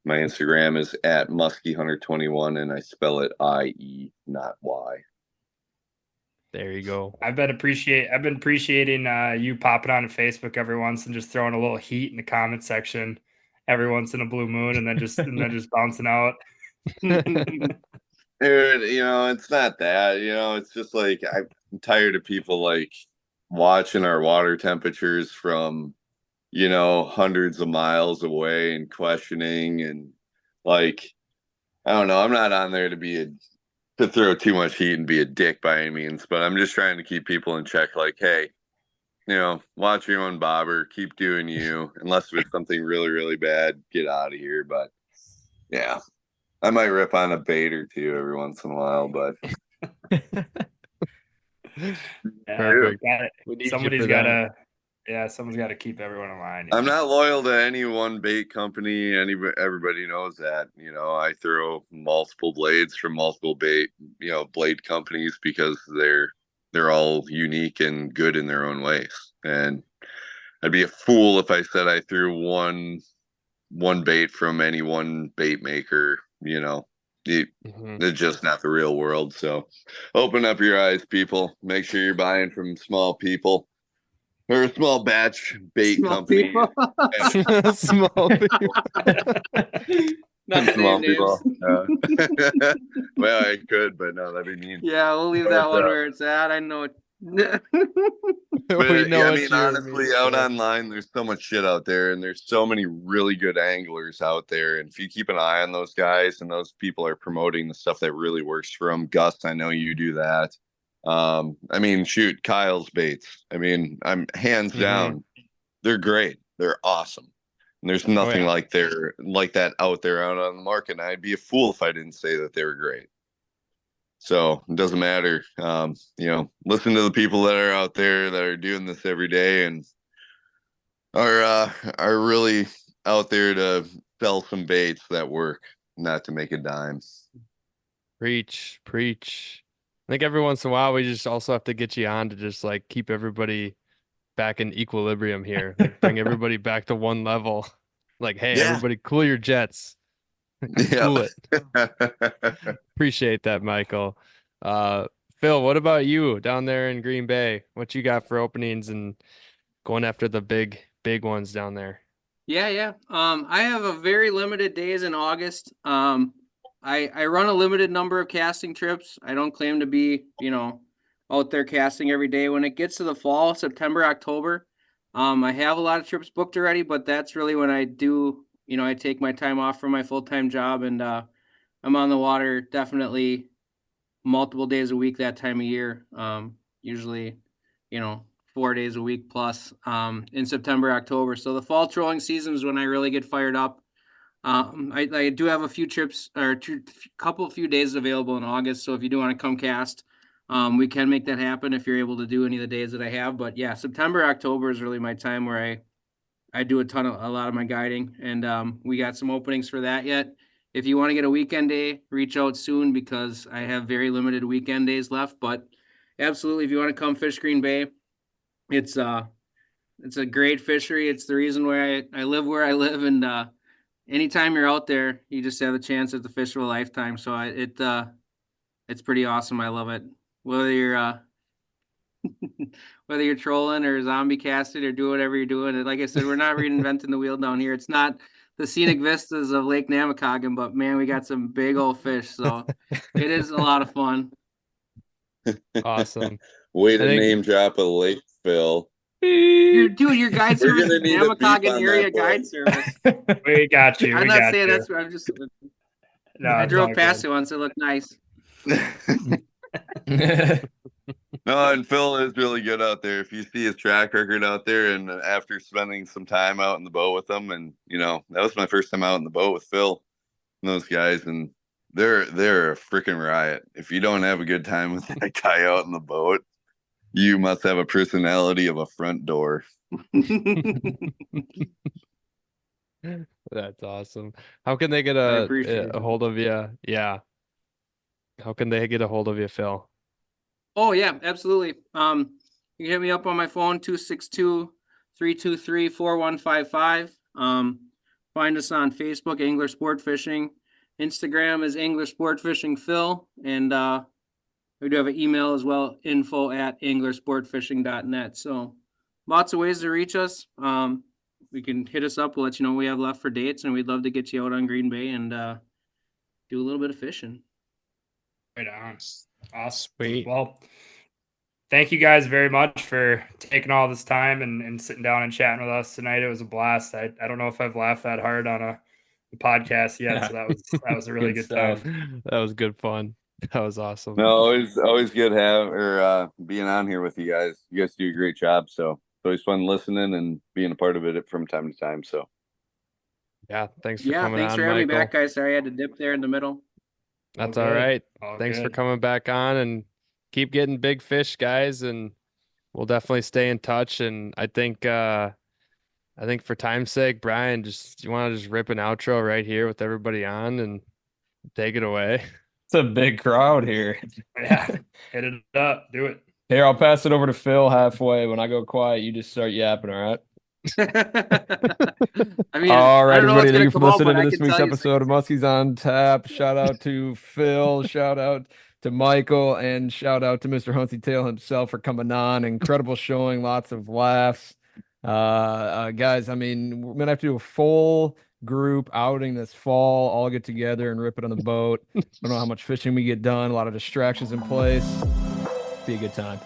My Instagram is @MuskieHunter21, and I spell it IE, not Y. There you go. I've been appreciating you popping on Facebook every once and just throwing a little heat in the comment section every once in a blue moon, and then just bouncing out. Dude, it's not that, it's just like I'm tired of people like watching our water temperatures from, hundreds of miles away and questioning and like, I don't know. I'm not on there to throw too much heat and be a dick by any means, but I'm just trying to keep people in check. Like, hey, watch your own bobber, keep doing you. Unless it's something really, really bad, get out of here. But yeah, I might rip on a bait or two every once in a while. But Perfect. Somebody's got to keep everyone in line. I'm not loyal to any one bait company. Everybody knows that. I throw multiple blades from multiple blade companies because they're all unique and good in their own ways. And I'd be a fool if I said I threw one bait from any one bait maker. It's just not the real world. So open up your eyes, people. Make sure you're buying from small people. Or a small batch bait company. Small people. Not Small name people. names. Well, I could, but no, that'd be mean. Yeah, we'll leave that one where it's at. I know it. But honestly, out online, there's so much shit out there, and there's so many really good anglers out there. And if you keep an eye on those guys, and those people are promoting the stuff that really works for them. Gus, I know you do that. Shoot, Kyle's baits. I'm hands down, they're great. They're awesome. And there's nothing like that out there out on the market. And I'd be a fool if I didn't say that they were great. So it doesn't matter. Listen to the people that are out there that are doing this every day and are really out there to sell some baits that work, not to make a dime. Preach. I think every once in a while we just also have to get you on to just like keep everybody back in equilibrium here. Like bring everybody back to one level. Like, hey, everybody cool your jets. Cool it. Appreciate that, Michael. Phil, what about you down there in Green Bay? What you got for openings and going after the big ones down there? Yeah. I have a very limited days in August. I run a limited number of casting trips. I don't claim to be, out there casting every day. When it gets to the fall, September, October, I have a lot of trips booked already, but that's really when I do, I take my time off from my full-time job and I'm on the water definitely multiple days a week that time of year. Usually, 4 days a week plus in September, October. So the fall trolling season is when I really get fired up. I do have a few trips or few days available in August. So if you do want to come cast, we can make that happen if you're able to do any of the days that I have. But yeah, September, October is really my time where I do a lot of my guiding, and we got some openings for that yet. If you want to get a weekend day, reach out soon because I have very limited weekend days left. But absolutely, if you want to come fish Green Bay, it's a great fishery. It's the reason why I live where I live, and anytime you're out there, you just have a chance at the fish of a lifetime. So it's pretty awesome. I love it. Whether you're trolling or zombie casting or do whatever you're doing. And like I said, we're not reinventing the wheel down here. It's not the scenic vistas of Lake Namakagon, but man, we got some big old fish. So it is a lot of fun. Awesome. Way to name drop a lake, Phil. Your guide service is Namakagon area guide service. We got you. I'm not saying that's where I'm just. No, I drove past it once. It looked nice. No, and Phil is really good out there. If you see his track record out there, and after spending some time out in the boat with them, and that was my first time out in the boat with Phil and those guys, and they're a freaking riot. If you don't have a good time with that guy out in the boat, you must have a personality of a front door. That's awesome. How can they get a hold of you? Yeah. How can they get a hold of you, Phil? Oh, yeah, absolutely. You can hit me up on my phone, 262-323-4155. Find us on Facebook, Angler Sport Fishing. Instagram is Angler Sport Fishing Phil. And We do have an email as well, info@anglersportfishing.net. So lots of ways to reach us. We can hit us up. We'll let you know what we have left for dates, and we'd love to get you out on Green Bay and do a little bit of fishing. Right on. Awesome. Sweet. Well, thank you guys very much for taking all this time and sitting down and chatting with us tonight. It was a blast. I don't know if I've laughed that hard on a podcast yet, so that was a really good time. That was good fun. That was awesome. No, always good being on here with you guys. You guys do a great job. So it's always fun listening and being a part of it from time to time. So yeah, thanks for coming thanks on, for having me Michael. back, guys. Sorry I had to dip there in the middle. That's all right. All Thanks for good. coming back on, and keep getting big fish, guys, and we'll definitely stay in touch. And I think for time's sake, Brian, you want to just rip an outro right here with everybody on and take it away. It's a big crowd here. Yeah, hit it up. Do it. Here, I'll pass it over to Phil halfway. When I go quiet, you just start yapping, all right? I mean, all right, I don't know everybody. what's Thank you gonna for come out, listening but to I this can week's tell you episode of Muskies on Tap. Shout out to Phil. Shout out to Michael. And shout out to Mr. Huntsy Tail himself for coming on. Incredible showing. Lots of laughs. Guys, I mean, we're going to have to do a full group outing this fall, all get together and rip it on the boat. I don't know how much fishing we get done. A lot of distractions in place. Be a good time.